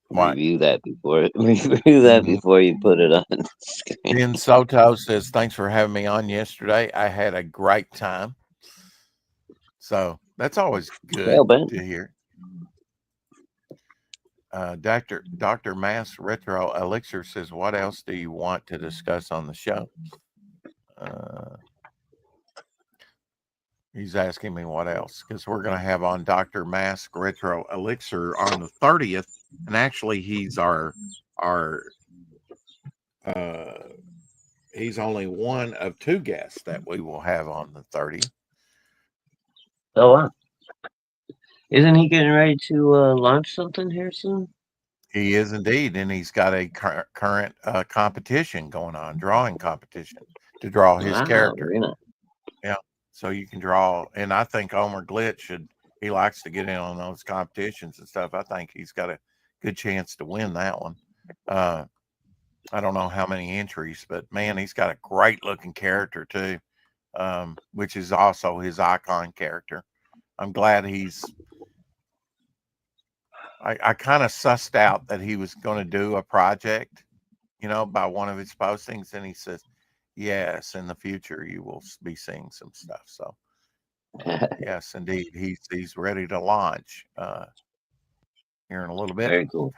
What? Review that before Mhm. before you put it on the screen. Ben Soto says, thanks for having me on yesterday. I had a great time. So that's always Well, good Ben. to hear. Dr. Mass Retro Elixir says, what else do you want to discuss on the show? He's asking me what else, because we're going to have on Dr. Mask Retro Elixir on the 30th. And actually he's he's only one of two guests that we will have on the 30th. Oh, wow. Isn't he getting ready to launch something here soon? He is indeed, and he's got a current competition going on, drawing competition to draw his character. Very nice. Yeah, so you can draw, and I think Homer Glitch he likes to get in on those competitions and stuff. I think he's got a good chance to win that one. I don't know how many entries, but man, he's got a great looking character too, which is also his icon character. I'm glad I kind of sussed out that he was going to do a project, by one of his postings. And he says, yes, in the future, you will be seeing some stuff. So, yes, indeed. He's ready to launch here in a little bit. Very cool.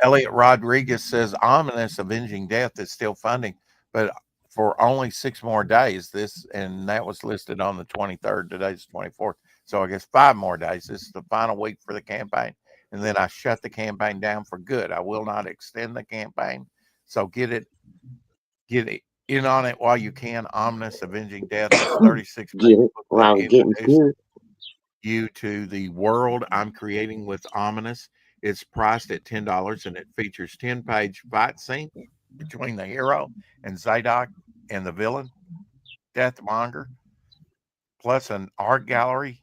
Elliot Rodriguez says, Ominous Avenging Death is still funding, but for only 6 more days. And that was listed on the 23rd. Today's the 24th. So I guess 5 more days. This is the final week for the campaign. And then I shut the campaign down for good. I will not extend the campaign. So get it in on it while you can. Ominous Avenging Death is 36 pages Wow, getting good. You to the world I'm creating with Ominous. It's priced at $10, and it features 10-page fight scene between the hero and Zadok and the villain, Deathmonger, plus an art gallery,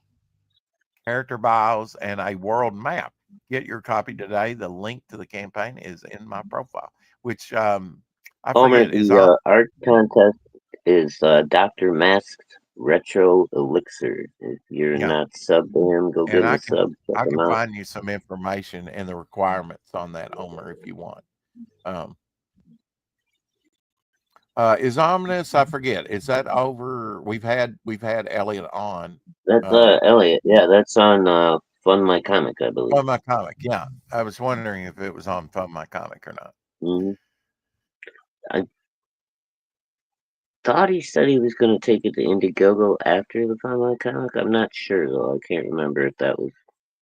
character bios, and a world map. Get your copy today. The link to the campaign is in my profile, which I Homer, forget is the art contest is Dr. Mask's Retro Elixir. If you're not subbed to him, go get him a sub. I can find you some information and the requirements on that, Homer, if you want. Is Ominous? I forget. Is that over? We've had Elliot on. That's Elliot. Yeah, that's on Fund My Comic, I believe. Fund My Comic. Yeah, I was wondering if it was on Fund My Comic or not. Mm-hmm. I thought he said he was going to take it to Indiegogo after the Fund My Comic. I'm not sure though. I can't remember if that was.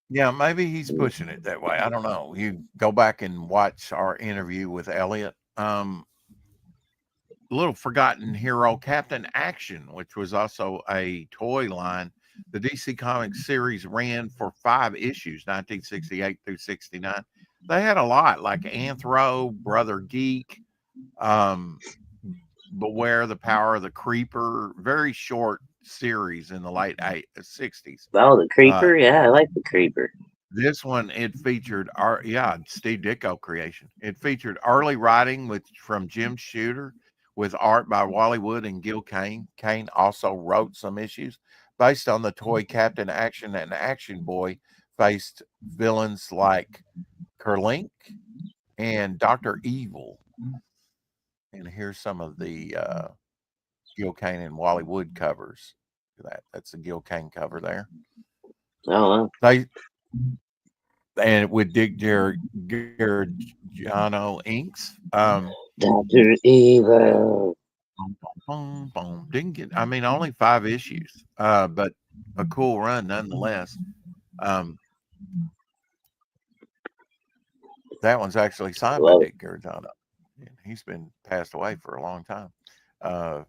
Yeah, maybe he's pushing it that way. I don't know. You go back and watch our interview with Elliot. Little forgotten hero, Captain Action, which was also a toy line. The DC Comics series ran for 5 issues, 1968 through 69. They had a lot, like Anthro, Brother Geek, Beware the Power of the Creeper. Very short series in the late 60s. Oh, the Creeper? Yeah, I like the Creeper. This one, it featured Steve Ditko creation. It featured early writing from Jim Shooter, with art by Wally Wood and Gil Kane. Kane also wrote some issues based on the toy Captain Action, and Action Boy faced villains like Kerlink and Dr. Evil. And here's some of the Gil Kane and Wally Wood covers. That's the Gil Kane cover there. Oh, and with Dick Gargiano inks. Dr. Evil. Didn't get, only 5 issues, but a cool run nonetheless. That one's actually signed by Dick Gargiano. He's been passed away for a long time.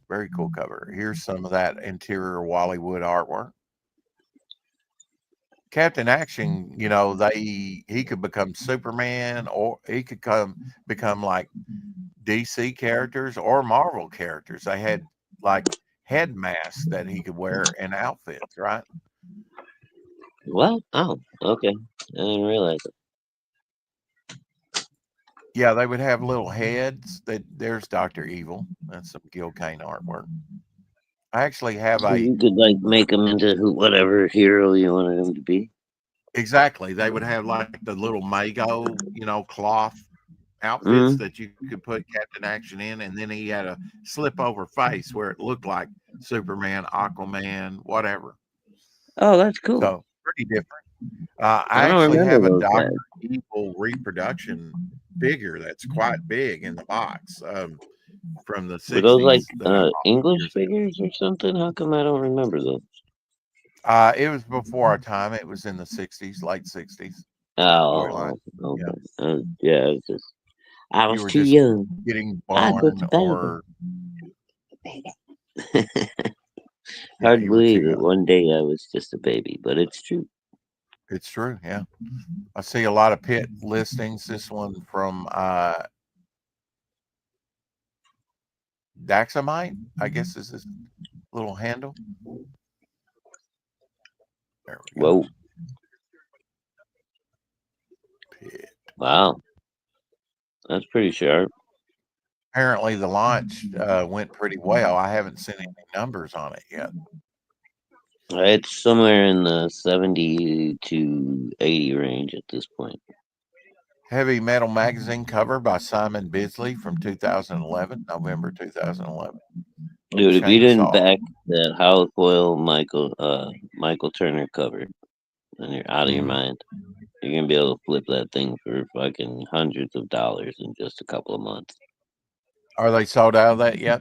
Very cool cover. Here's some of that interior Wally Wood artwork. Captain Action, he could become Superman, or he could become like DC characters or Marvel characters. They had like head masks that he could wear and outfits, right? What? Oh, okay. I didn't realize it. Yeah, they would have little heads. There's Dr. Evil. That's some Gil Kane artwork. I actually have So a you could like make them into whatever hero you wanted them to be. exactly. They would have like the little Mago, cloth outfits Mm. that you could put Captain Action in, and then he had a slip over face where it looked like Superman, Aquaman, whatever. Oh, that's cool. So pretty different. I I don't actually remember have a those Doctor guys. Evil reproduction figure that's quite big in the box from the Were those like '60s that I bought English years ago. figures or something? How come I don't remember those? It was before our time. It was in the '60s, late '60s toy line. Oh, Yeah, okay. Yeah, it's just I you was were too just young. getting I was born, a or baby. yeah, Hard to you were too believe that young. one day I was just a baby, but it's true. It's true. Yeah, I see a lot of pit listings. This one from Daxamite, I guess is his little handle. There we go. Whoa. Pit. Wow. That's pretty sharp. Apparently, the launch went pretty well. I haven't seen any numbers on it yet. It's somewhere in the 70 to 80 range at this point. Heavy Metal Magazine cover by Simon Bisley from 2011, November 2011. Dude, if you didn't Chainsaw. back that holofoil Michael Turner cover, then you're out of your mind. You're gonna be able to flip that thing for fucking hundreds of dollars in just a couple of months. Are they sold out of that yet?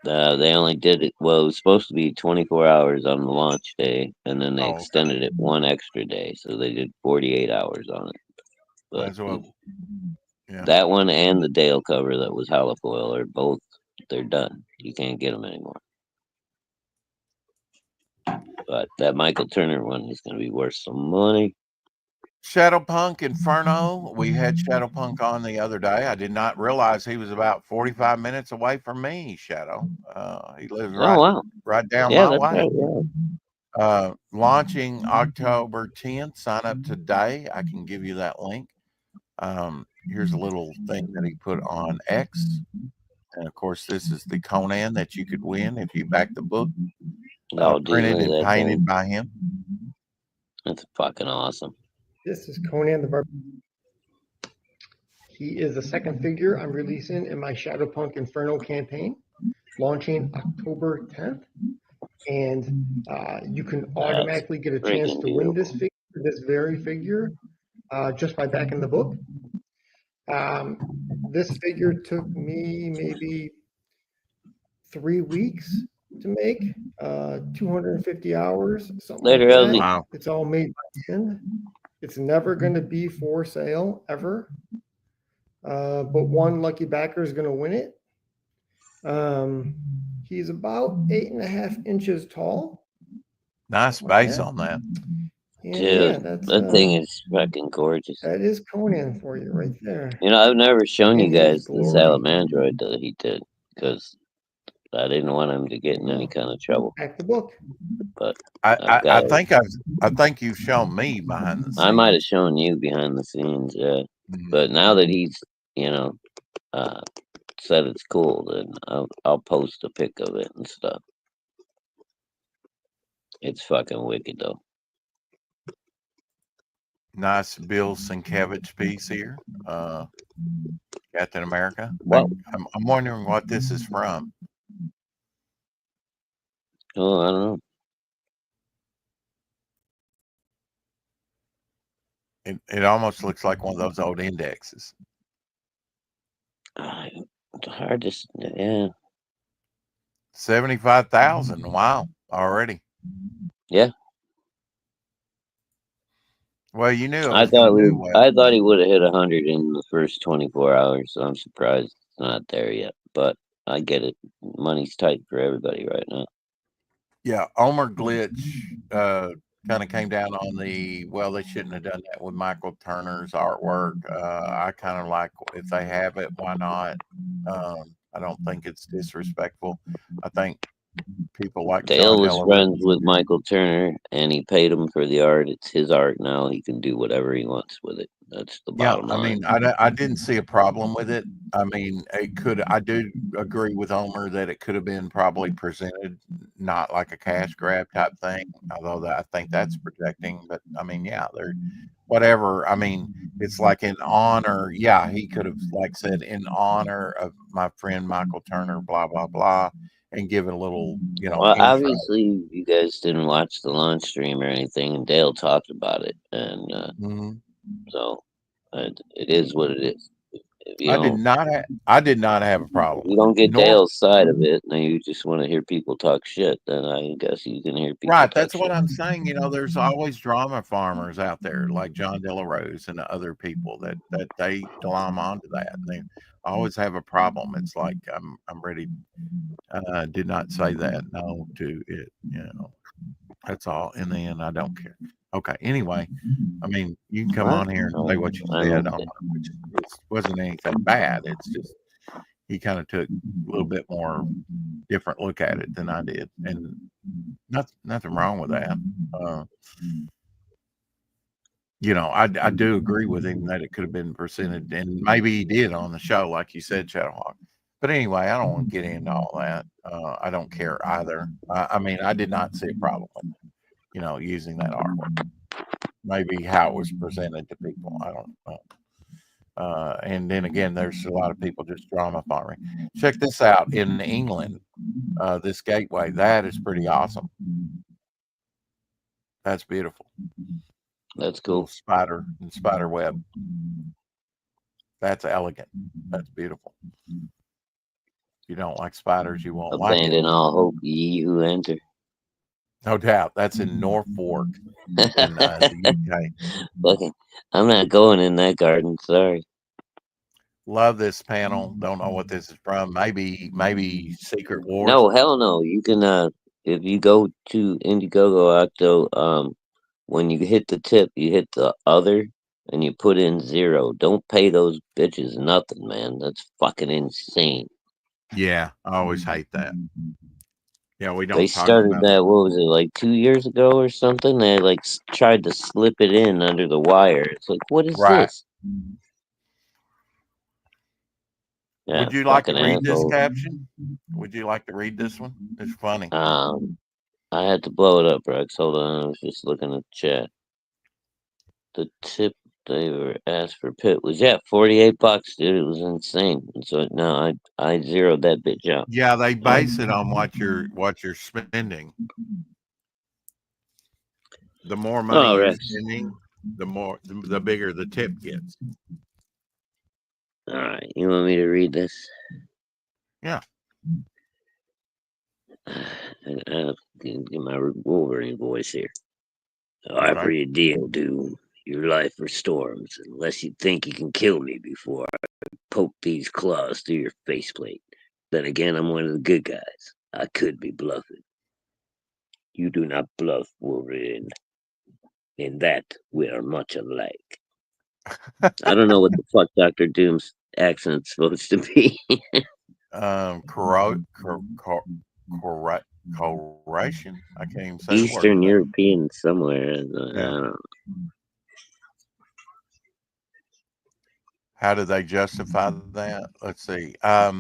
They only did it. Well, it was supposed to be 24 hours on the launch day, and then they Oh, okay. extended it one extra day, so they did 48 hours on it. But As well. Yeah. that one and the Dale cover that was holofoil are both they're done. You can't get them anymore. But that Michael Turner one is going to be worth some money. Shadowpunk Inferno. We had Shadowpunk on the other day. I did not realize he was about 45 minutes away from me, Shadow. He lives Oh wow, right down yeah, my that's way. right. Yeah. Launching October 10th. Sign up today. I can give you that link. Here's a little thing that he put on X. And of course, this is the Conan that you could win if you back the book. Oh, dude, Printed look at and that painted thing. by him. That's fucking awesome. This is Conan the Barbarian. He is the second figure I'm releasing in my Shadowpunk Inferno campaign, launching October 10th. And you can automatically get a chance to win this figure, this very figure, just by backing the book. This figure took me maybe 3 weeks to make, 250 hours, something Later, like that. Elsie. Wow. It's all made by hand. It's never going to be for sale ever. But one lucky backer is going to win it. He's about 8.5 inches tall. Nice base on that. And Dude, yeah, that thing is fucking gorgeous. that is Conan for you right there. You know, I've never shown you In his guys the glory. Salamandroid that he did because I didn't want him to get in any kind of trouble. Back the book. But I think you've shown me behind the scenes. I might have shown you behind the scenes, yeah. But now that he's, said it's cool, then I'll post a pic of it and stuff. It's fucking wicked though. Nice Bill Sienkiewicz piece here. Captain America. Wow. I'm wondering what this is from. Oh, I don't know. It almost looks like one of those old indexes. It's hard to, yeah. 75,000. Wow, already. Yeah. Well, you knew it I was going to do well. I thought he would have hit 100 in the first 24 hours, so I'm surprised it's not there yet. But I get it. Money's tight for everybody right now. Yeah, Omer Glitch kind of came down on they shouldn't have done that with Michael Turner's artwork. I kind of like, if they have it, why not? I don't think it's disrespectful. I think people like Dale John was Hellerman. friends with Michael Turner, and he paid him for the art. It's his art now. He can do whatever he wants with it. That's the Yeah, bottom I line. mean, I didn't see a problem with it. I mean, I do agree with Homer that it could have been probably presented not like a cash grab type thing, although I think that's protecting. But I mean, yeah, they're whatever. I mean, it's like in honor. Yeah, he could have like said in honor of my friend Michael Turner, blah blah blah, and give it a little, Well, intro. obviously, you guys didn't watch the launch stream or anything, and Dale talked about it, and Mhm. so it is what it is. If you don't, I did not have a if problem you with it. don't get Nor Dale's side of it, and you just want to hear people talk shit, then I guess you can hear people Right, talk that's what shit. I'm saying. There's always drama farmers out there like John De La Rose and other people that they glom onto that. They always have a problem. It's like I'm ready. Did not say that. No to it. That's all. In the end, I don't care. Okay. Anyway, I mean, you can come Well, on here and say what you I said mean, on which it wasn't anything bad. It's just he kind of took a little bit more different look at it than I did, and nothing wrong with that. Uh, I do agree with him that it could have been presented, and maybe he did on the show, like you said, Shadowhawk. But anyway, I don't want to get into all that. I don't care either. I mean, I did not see a problem with using that artwork. Maybe how it was presented to people, I don't know. And then again, there's a lot of people just drama farming. Check this out in England. This gateway that is pretty awesome. That's beautiful. that's Little cool. spider and spider web. That's elegant. That's beautiful. If you don't like spiders, you won't like it. Abandon all hope, ye who enter. No doubt. That's in Norfolk in the UK. Fucking, I'm not going in that garden. Sorry. Love this panel. Don't know what this is from. Maybe Secret Wars. No, hell no. You can if you go to Indiegogo Octo, when you hit the tip, you hit the other and you put in 0. Don't pay those bitches nothing, man. That's fucking insane. Yeah, I always hate that. Yeah, we don't They talk started about that, what was it, like 2 years ago or something? They like tried to slip it in under the wire. It's like, what is right. this? Yeah, Would you like to fucking read this asshole. caption? Would you like to read this one? It's funny. I had to blow it up, Rex. Hold on, I was just looking at the chat. The tip they were asked for Pitt was $48, dude. It was insane. And so no, I zeroed that bitch out. Yeah, they base it on what you're spending. The more money Oh, you're Rex. spending, the bigger the tip gets. All right, you want me to read this? Yeah. I'll get my Wolverine voice here. Offer you a deal, dude. Your life restores, unless you think you can kill me before I poke these claws through your faceplate. Then again, I'm one of the good guys. I could be bluffing. You do not bluff, Wolverine. In that, we are much alike. I don't know what the fuck Dr. Doom's accent's supposed to be. Croatian. I can't even say Eastern the word. European somewhere. I don't know. How do they justify that? Let's see. I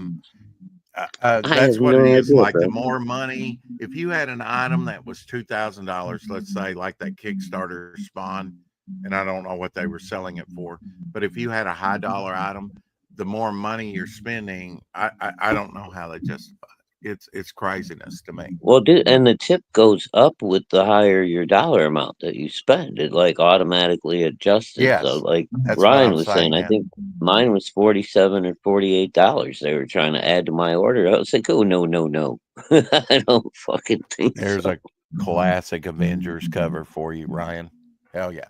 That's have what no it is. idea, Like bro. the more money, if you had an item that was $2,000, let's say, like that Kickstarter Spawn, and I don't know what they were selling it for, but if you had a high dollar item, the more money you're spending, I don't know how they justify it. It's craziness to me. Well, dude, and the tip goes up with the higher your dollar amount that you spend. It like automatically adjusts it. Yes, So, like that's what Ryan I'm was saying, saying. I think mine was $47 or $48. They were trying to add to my order. I was like, oh no, I don't fucking think There's so. a classic Avengers cover for you, Ryan. Hell yeah,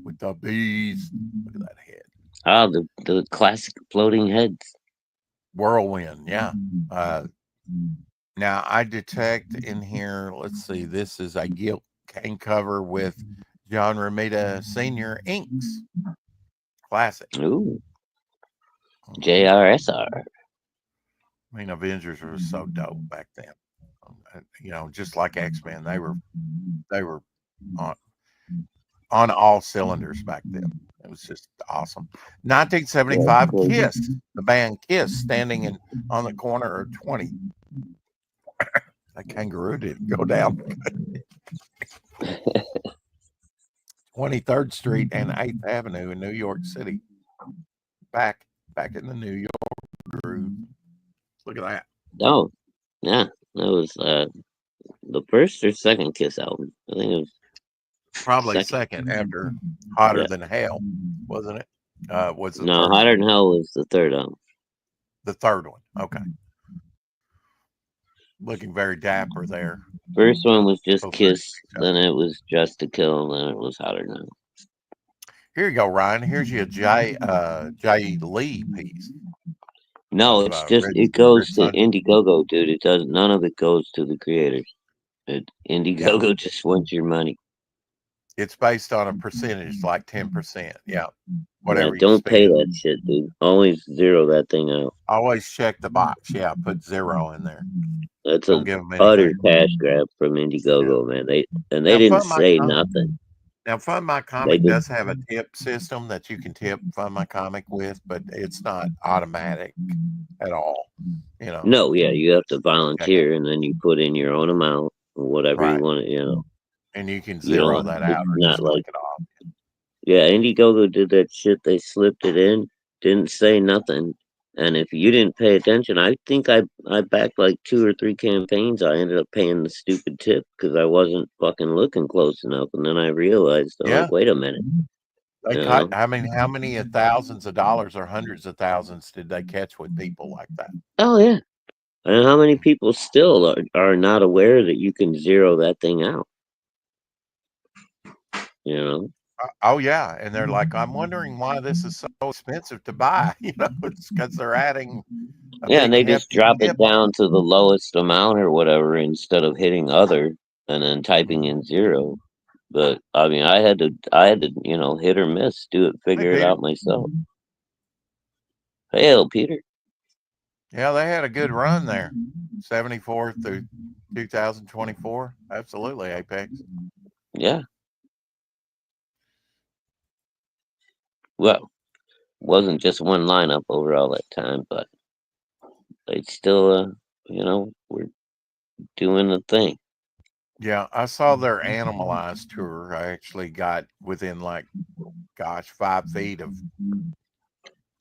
with the bees. Look at that head. Ah, the classic floating heads. Whirlwind, yeah. Now I detect in here, let's see, this is a Gil Kane cover with John Romita Sr. inks. Classic. Ooh. JRSR. I mean, Avengers was so dope back then. Just like X-Men, they were on all cylinders back then. It was just awesome. 1975, Yeah, Kiss, the band Kiss, standing on the corner of 20. That kangaroo didn't go down. 23rd Street and 8th Avenue in New York City. Back in the New York groove. Look at that. Oh, yeah. That was the first or second Kiss album. I think it was Probably second after Hotter Yeah. Than Hell, wasn't it? Was the No, first Hotter one. Than Hell was the third album. The third one. Okay. Looking very dapper there. First one was just Both Kiss, very then it was Just to Kill, then it was Hotter Than Hell. Here you go, Ryan. Here's your Jay Lee piece. No, of, it's just Red- it goes Red to Sun. Indiegogo, dude. It does none of it goes to the creators. Indiegogo just wants your money. It's based on a percentage, like 10%. Yeah. Whatever you Don't pay spend. that shit, dude. Always zero that thing out. Always check the box. Yeah, put 0 in there. That's Don't an give them utter anything. cash grab from Indiegogo, man. They Now, didn't Fund My say Comic- nothing. Now, Fund My They Comic did. does have a tip system that you can tip Fund My Comic with, but it's not automatic at all. You know. No, yeah, you have to volunteer, and then you put in your own amount, or whatever you Right. want to, you know. And you can You zero know, that it's out or not just like click it off. Yeah, Indiegogo did that shit. They slipped it in, didn't say nothing. And if you didn't pay attention, I think I backed like 2 or 3 campaigns. I ended up paying the stupid tip because I wasn't fucking looking close enough. And then I realized, Yeah. wait a minute. They You cut. know? I mean, how many thousands of dollars or hundreds of thousands did they catch with people like that? Oh, yeah. And how many people still are not aware that you can zero that thing out? You know? Oh yeah, and they're like, I'm wondering why this is so expensive to buy. You know, it's because they're adding a Yeah, big and they just hefty drop it tip on down to the lowest amount or whatever instead of hitting other and then typing Mhm. in 0. But I mean, I had to, you know, hit or miss, figure it Peter. out myself. Hail, Peter. Yeah, they had a good run there, 74 through 2024. Absolutely, Apex. Yeah. Well, wasn't just one lineup over all that time, but they still, you know, were doing the thing. Yeah, I saw their Animalized tour. I actually got within 5 feet of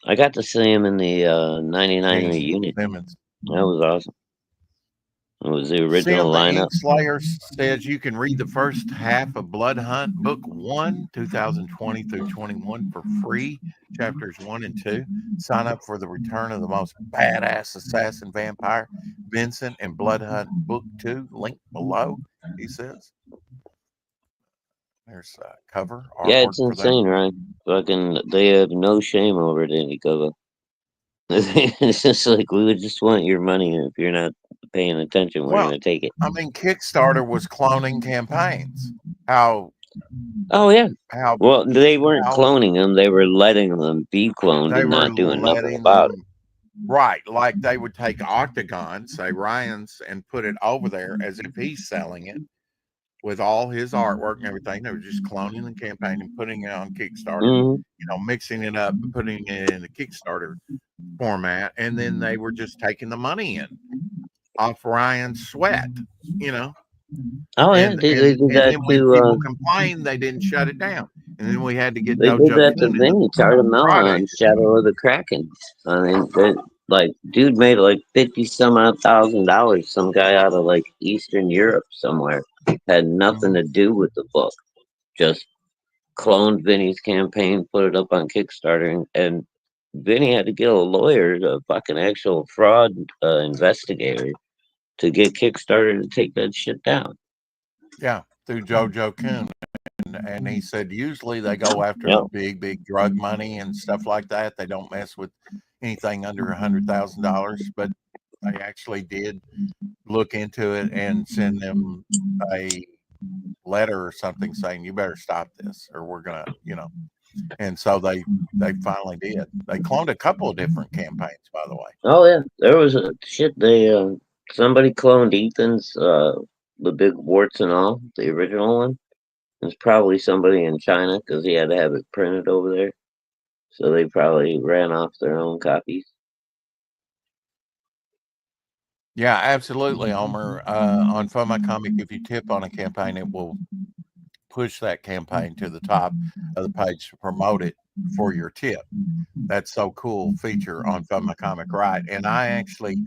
I got to see him in the 99 Gene reunion. Simmons. That was awesome. It was the original Sim the lineup. Ink Slayer says you can read the first half of Blood Hunt, Book 1, 2020 through 21 for free, chapters 1 and 2. Sign up for the return of the most badass assassin vampire, Vincent, and Blood Hunt Book 2, link below, he says. There's a cover artwork. Yeah, it's insane, right? Fucking, they have no shame over it, Indiegogo. It's just like, we would just want your money, and if you're not paying attention, we're going to take it. I mean, Kickstarter was cloning campaigns. How? Oh, yeah. How? Well, they weren't cloning them. They were letting them be cloned They and were not doing nothing letting about it. them, right? Like they would take Octagon, say Ryan's, and put it over there as if he's selling it with all his artwork and everything. They were just cloning the campaign and putting it on Kickstarter, you know, mixing it up, putting it in the Kickstarter format, and then they were just taking the money in off Ryan's sweat, you know. Oh, yeah, And they did that then when to people complained, they didn't shut it down, and then we had to get they did Dojo that to Coon in Vinny the Cardamella Friday. on Shadow of the Kraken. I mean, like, dude made like 50 some odd $1,000. Some guy out of like Eastern Europe somewhere had nothing to do with the book. Just cloned Vinny's campaign, put it up on Kickstarter, and Vinny had to get a lawyer, a fucking actual fraud investigator, to get Kickstarter to take that shit down. Yeah, through Dojo Coon. And he said usually they go after the big drug money and stuff like that. They don't mess with anything under $100,000, but they actually did look into it and send them a letter or something saying you better stop this or we're gonna, you know. And so they finally did. They cloned a couple of different campaigns, by the way. Oh yeah, there was a shit. They somebody cloned Ethan's the big warts and all, the original one. It's probably somebody in China because he had to have it printed over there. So they probably ran off their own copies. Yeah, absolutely, Homer. On Fund My Comic, if you tip on a campaign, it will push that campaign to the top of the page to promote it for your tip. That's so cool feature on Fund My Comic, right? And I actually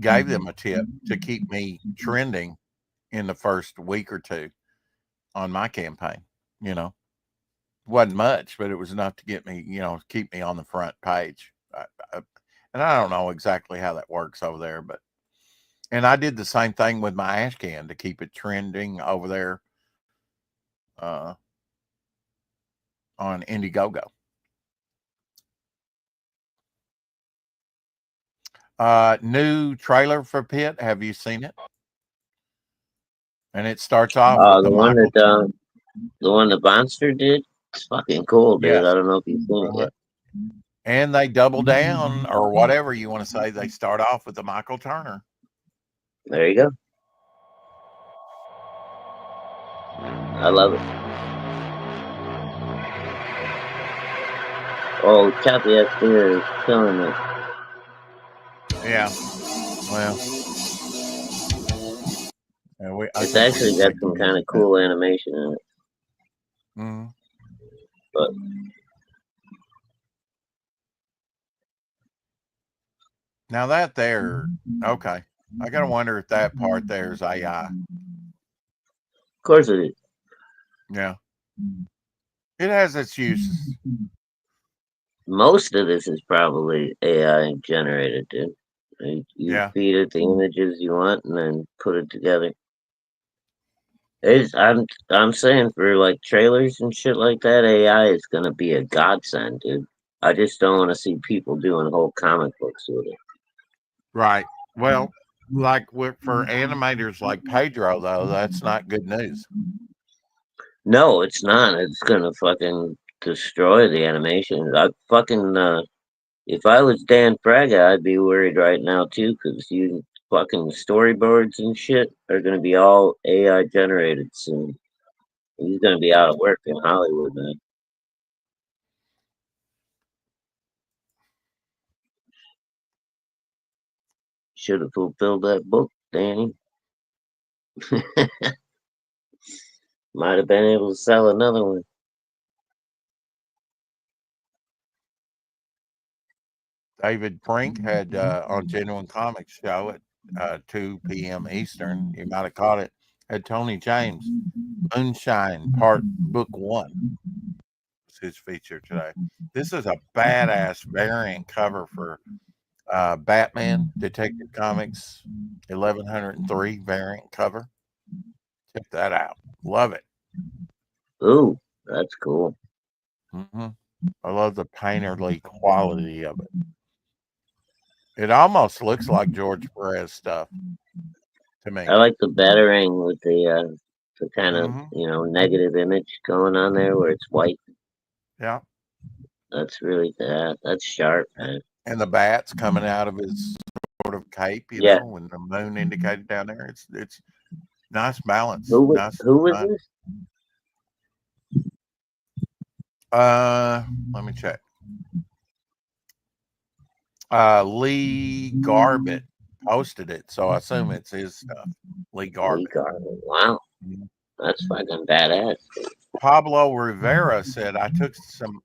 gave them a tip to keep me trending in the first week or two on my campaign. You know, wasn't much, but it was enough to get me, keep me on the front page. And I don't know exactly how that works over there, but and I did the same thing with my ash can to keep it trending over there on Indiegogo. New trailer for Pitt. Have you seen it? And it starts off with The one Michael. that the one the Monster did. It's fucking cool, dude. Yes. I don't know if you've seen it yet. And they double down, or whatever you want to say. They start off with the Michael Turner. There you go. I love it. Oh, Choppy Ass Beer is killing it. Yeah. Well, It's actually got some kind of cool animation in it. Mm-hmm. But now that there, okay. I gotta wonder if that part there is AI. Of course it is. Yeah. It has its uses. Most of this is probably AI generated, dude. You feed it the images you want and then put it together. I'm saying for like trailers and shit like that, AI is gonna be a godsend, dude. I just don't want to see people doing whole comic books with it. Right. Well, like for animators like Pedro, though, that's not good news. No, it's not. It's gonna fucking destroy the animation. I fucking if I was Dan Fraga, I'd be worried right now too, because you fucking storyboards and shit are gonna be all AI generated soon. He's gonna be out of work in Hollywood, man. Should have fulfilled that book, Danny. Might have been able to sell another one. David Brink had on Genuine Comics show at 2 p.m. Eastern. You might have caught it. Had Tony James, Moonshine Book 1 was his feature today. This is a badass variant cover for Batman Detective Comics 1103 variant cover. Check that out. Love it. Ooh, that's cool. Mm-hmm. I love the painterly quality of it. It almost looks like George Perez stuff to me. I like the battering with the kind of negative image going on there where it's white. Yeah, that's really that's sharp, man. And the bats coming out of his sort of cape, you know, when the moon indicated down there. It's nice balance. Who was this? Let me check. Lee Garbett posted it, so I assume it's his stuff. Lee Garbett. Wow. That's fucking badass. Pablo Rivera said, I took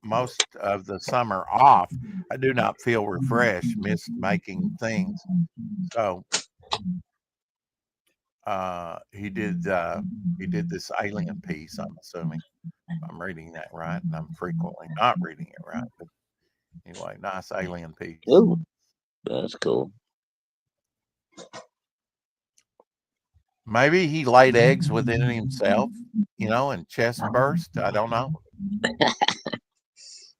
most of the summer off. I do not feel refreshed, missed making things. So he did this alien piece, I'm assuming. I'm reading that right, and I'm frequently not reading it right. But anyway, nice alien piece. Ooh, that's cool. Maybe he laid eggs within himself, you know, and chest burst. I don't know.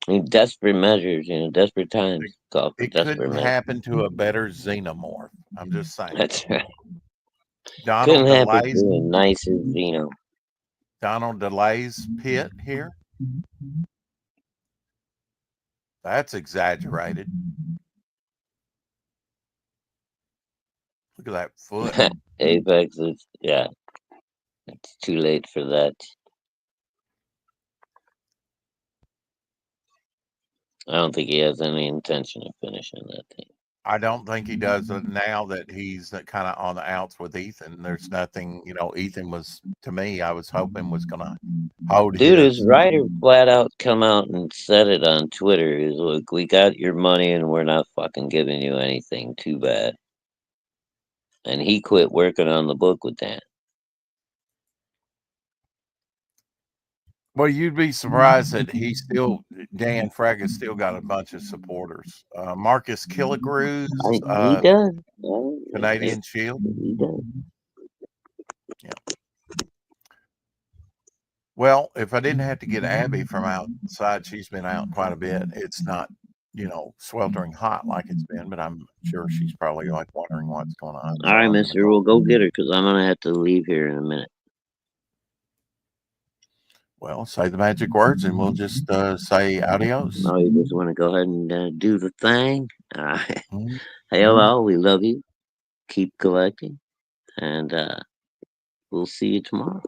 In desperate measures, desperate times. It couldn't happen to a better xenomorph. I'm just saying. That's right. Donald couldn't happen DeLay's to a nicer Xeno. Donald DeLay's Pitt here. That's exaggerated. Look at that foot. Apex is, It's too late for that. I don't think he has any intention of finishing that thing. I don't think he does it now that he's kind of on the outs with Ethan. There's nothing, Ethan was, to me, I was hoping was going to hold Dude, his his. writer flat out come out and said it on Twitter. He's like, we got your money and we're not fucking giving you anything. Too bad. And he quit working on the book with Dan. Well, you'd be surprised that Dan Frag has still got a bunch of supporters. Marcus Killigrews, He does. Canadian Shield. He does. Yeah. Well, if I didn't have to get Abby from outside, she's been out quite a bit. It's not, sweltering hot like it's been, but I'm sure she's probably like wondering what's going on. All right, mister, we'll go get her because I'm going to have to leave here in a minute. Well, say the magic words and we'll just say adios. No, you just want to go ahead and do the thing. All right. Mm-hmm. Hey, hello, we love you. Keep collecting. And we'll see you tomorrow.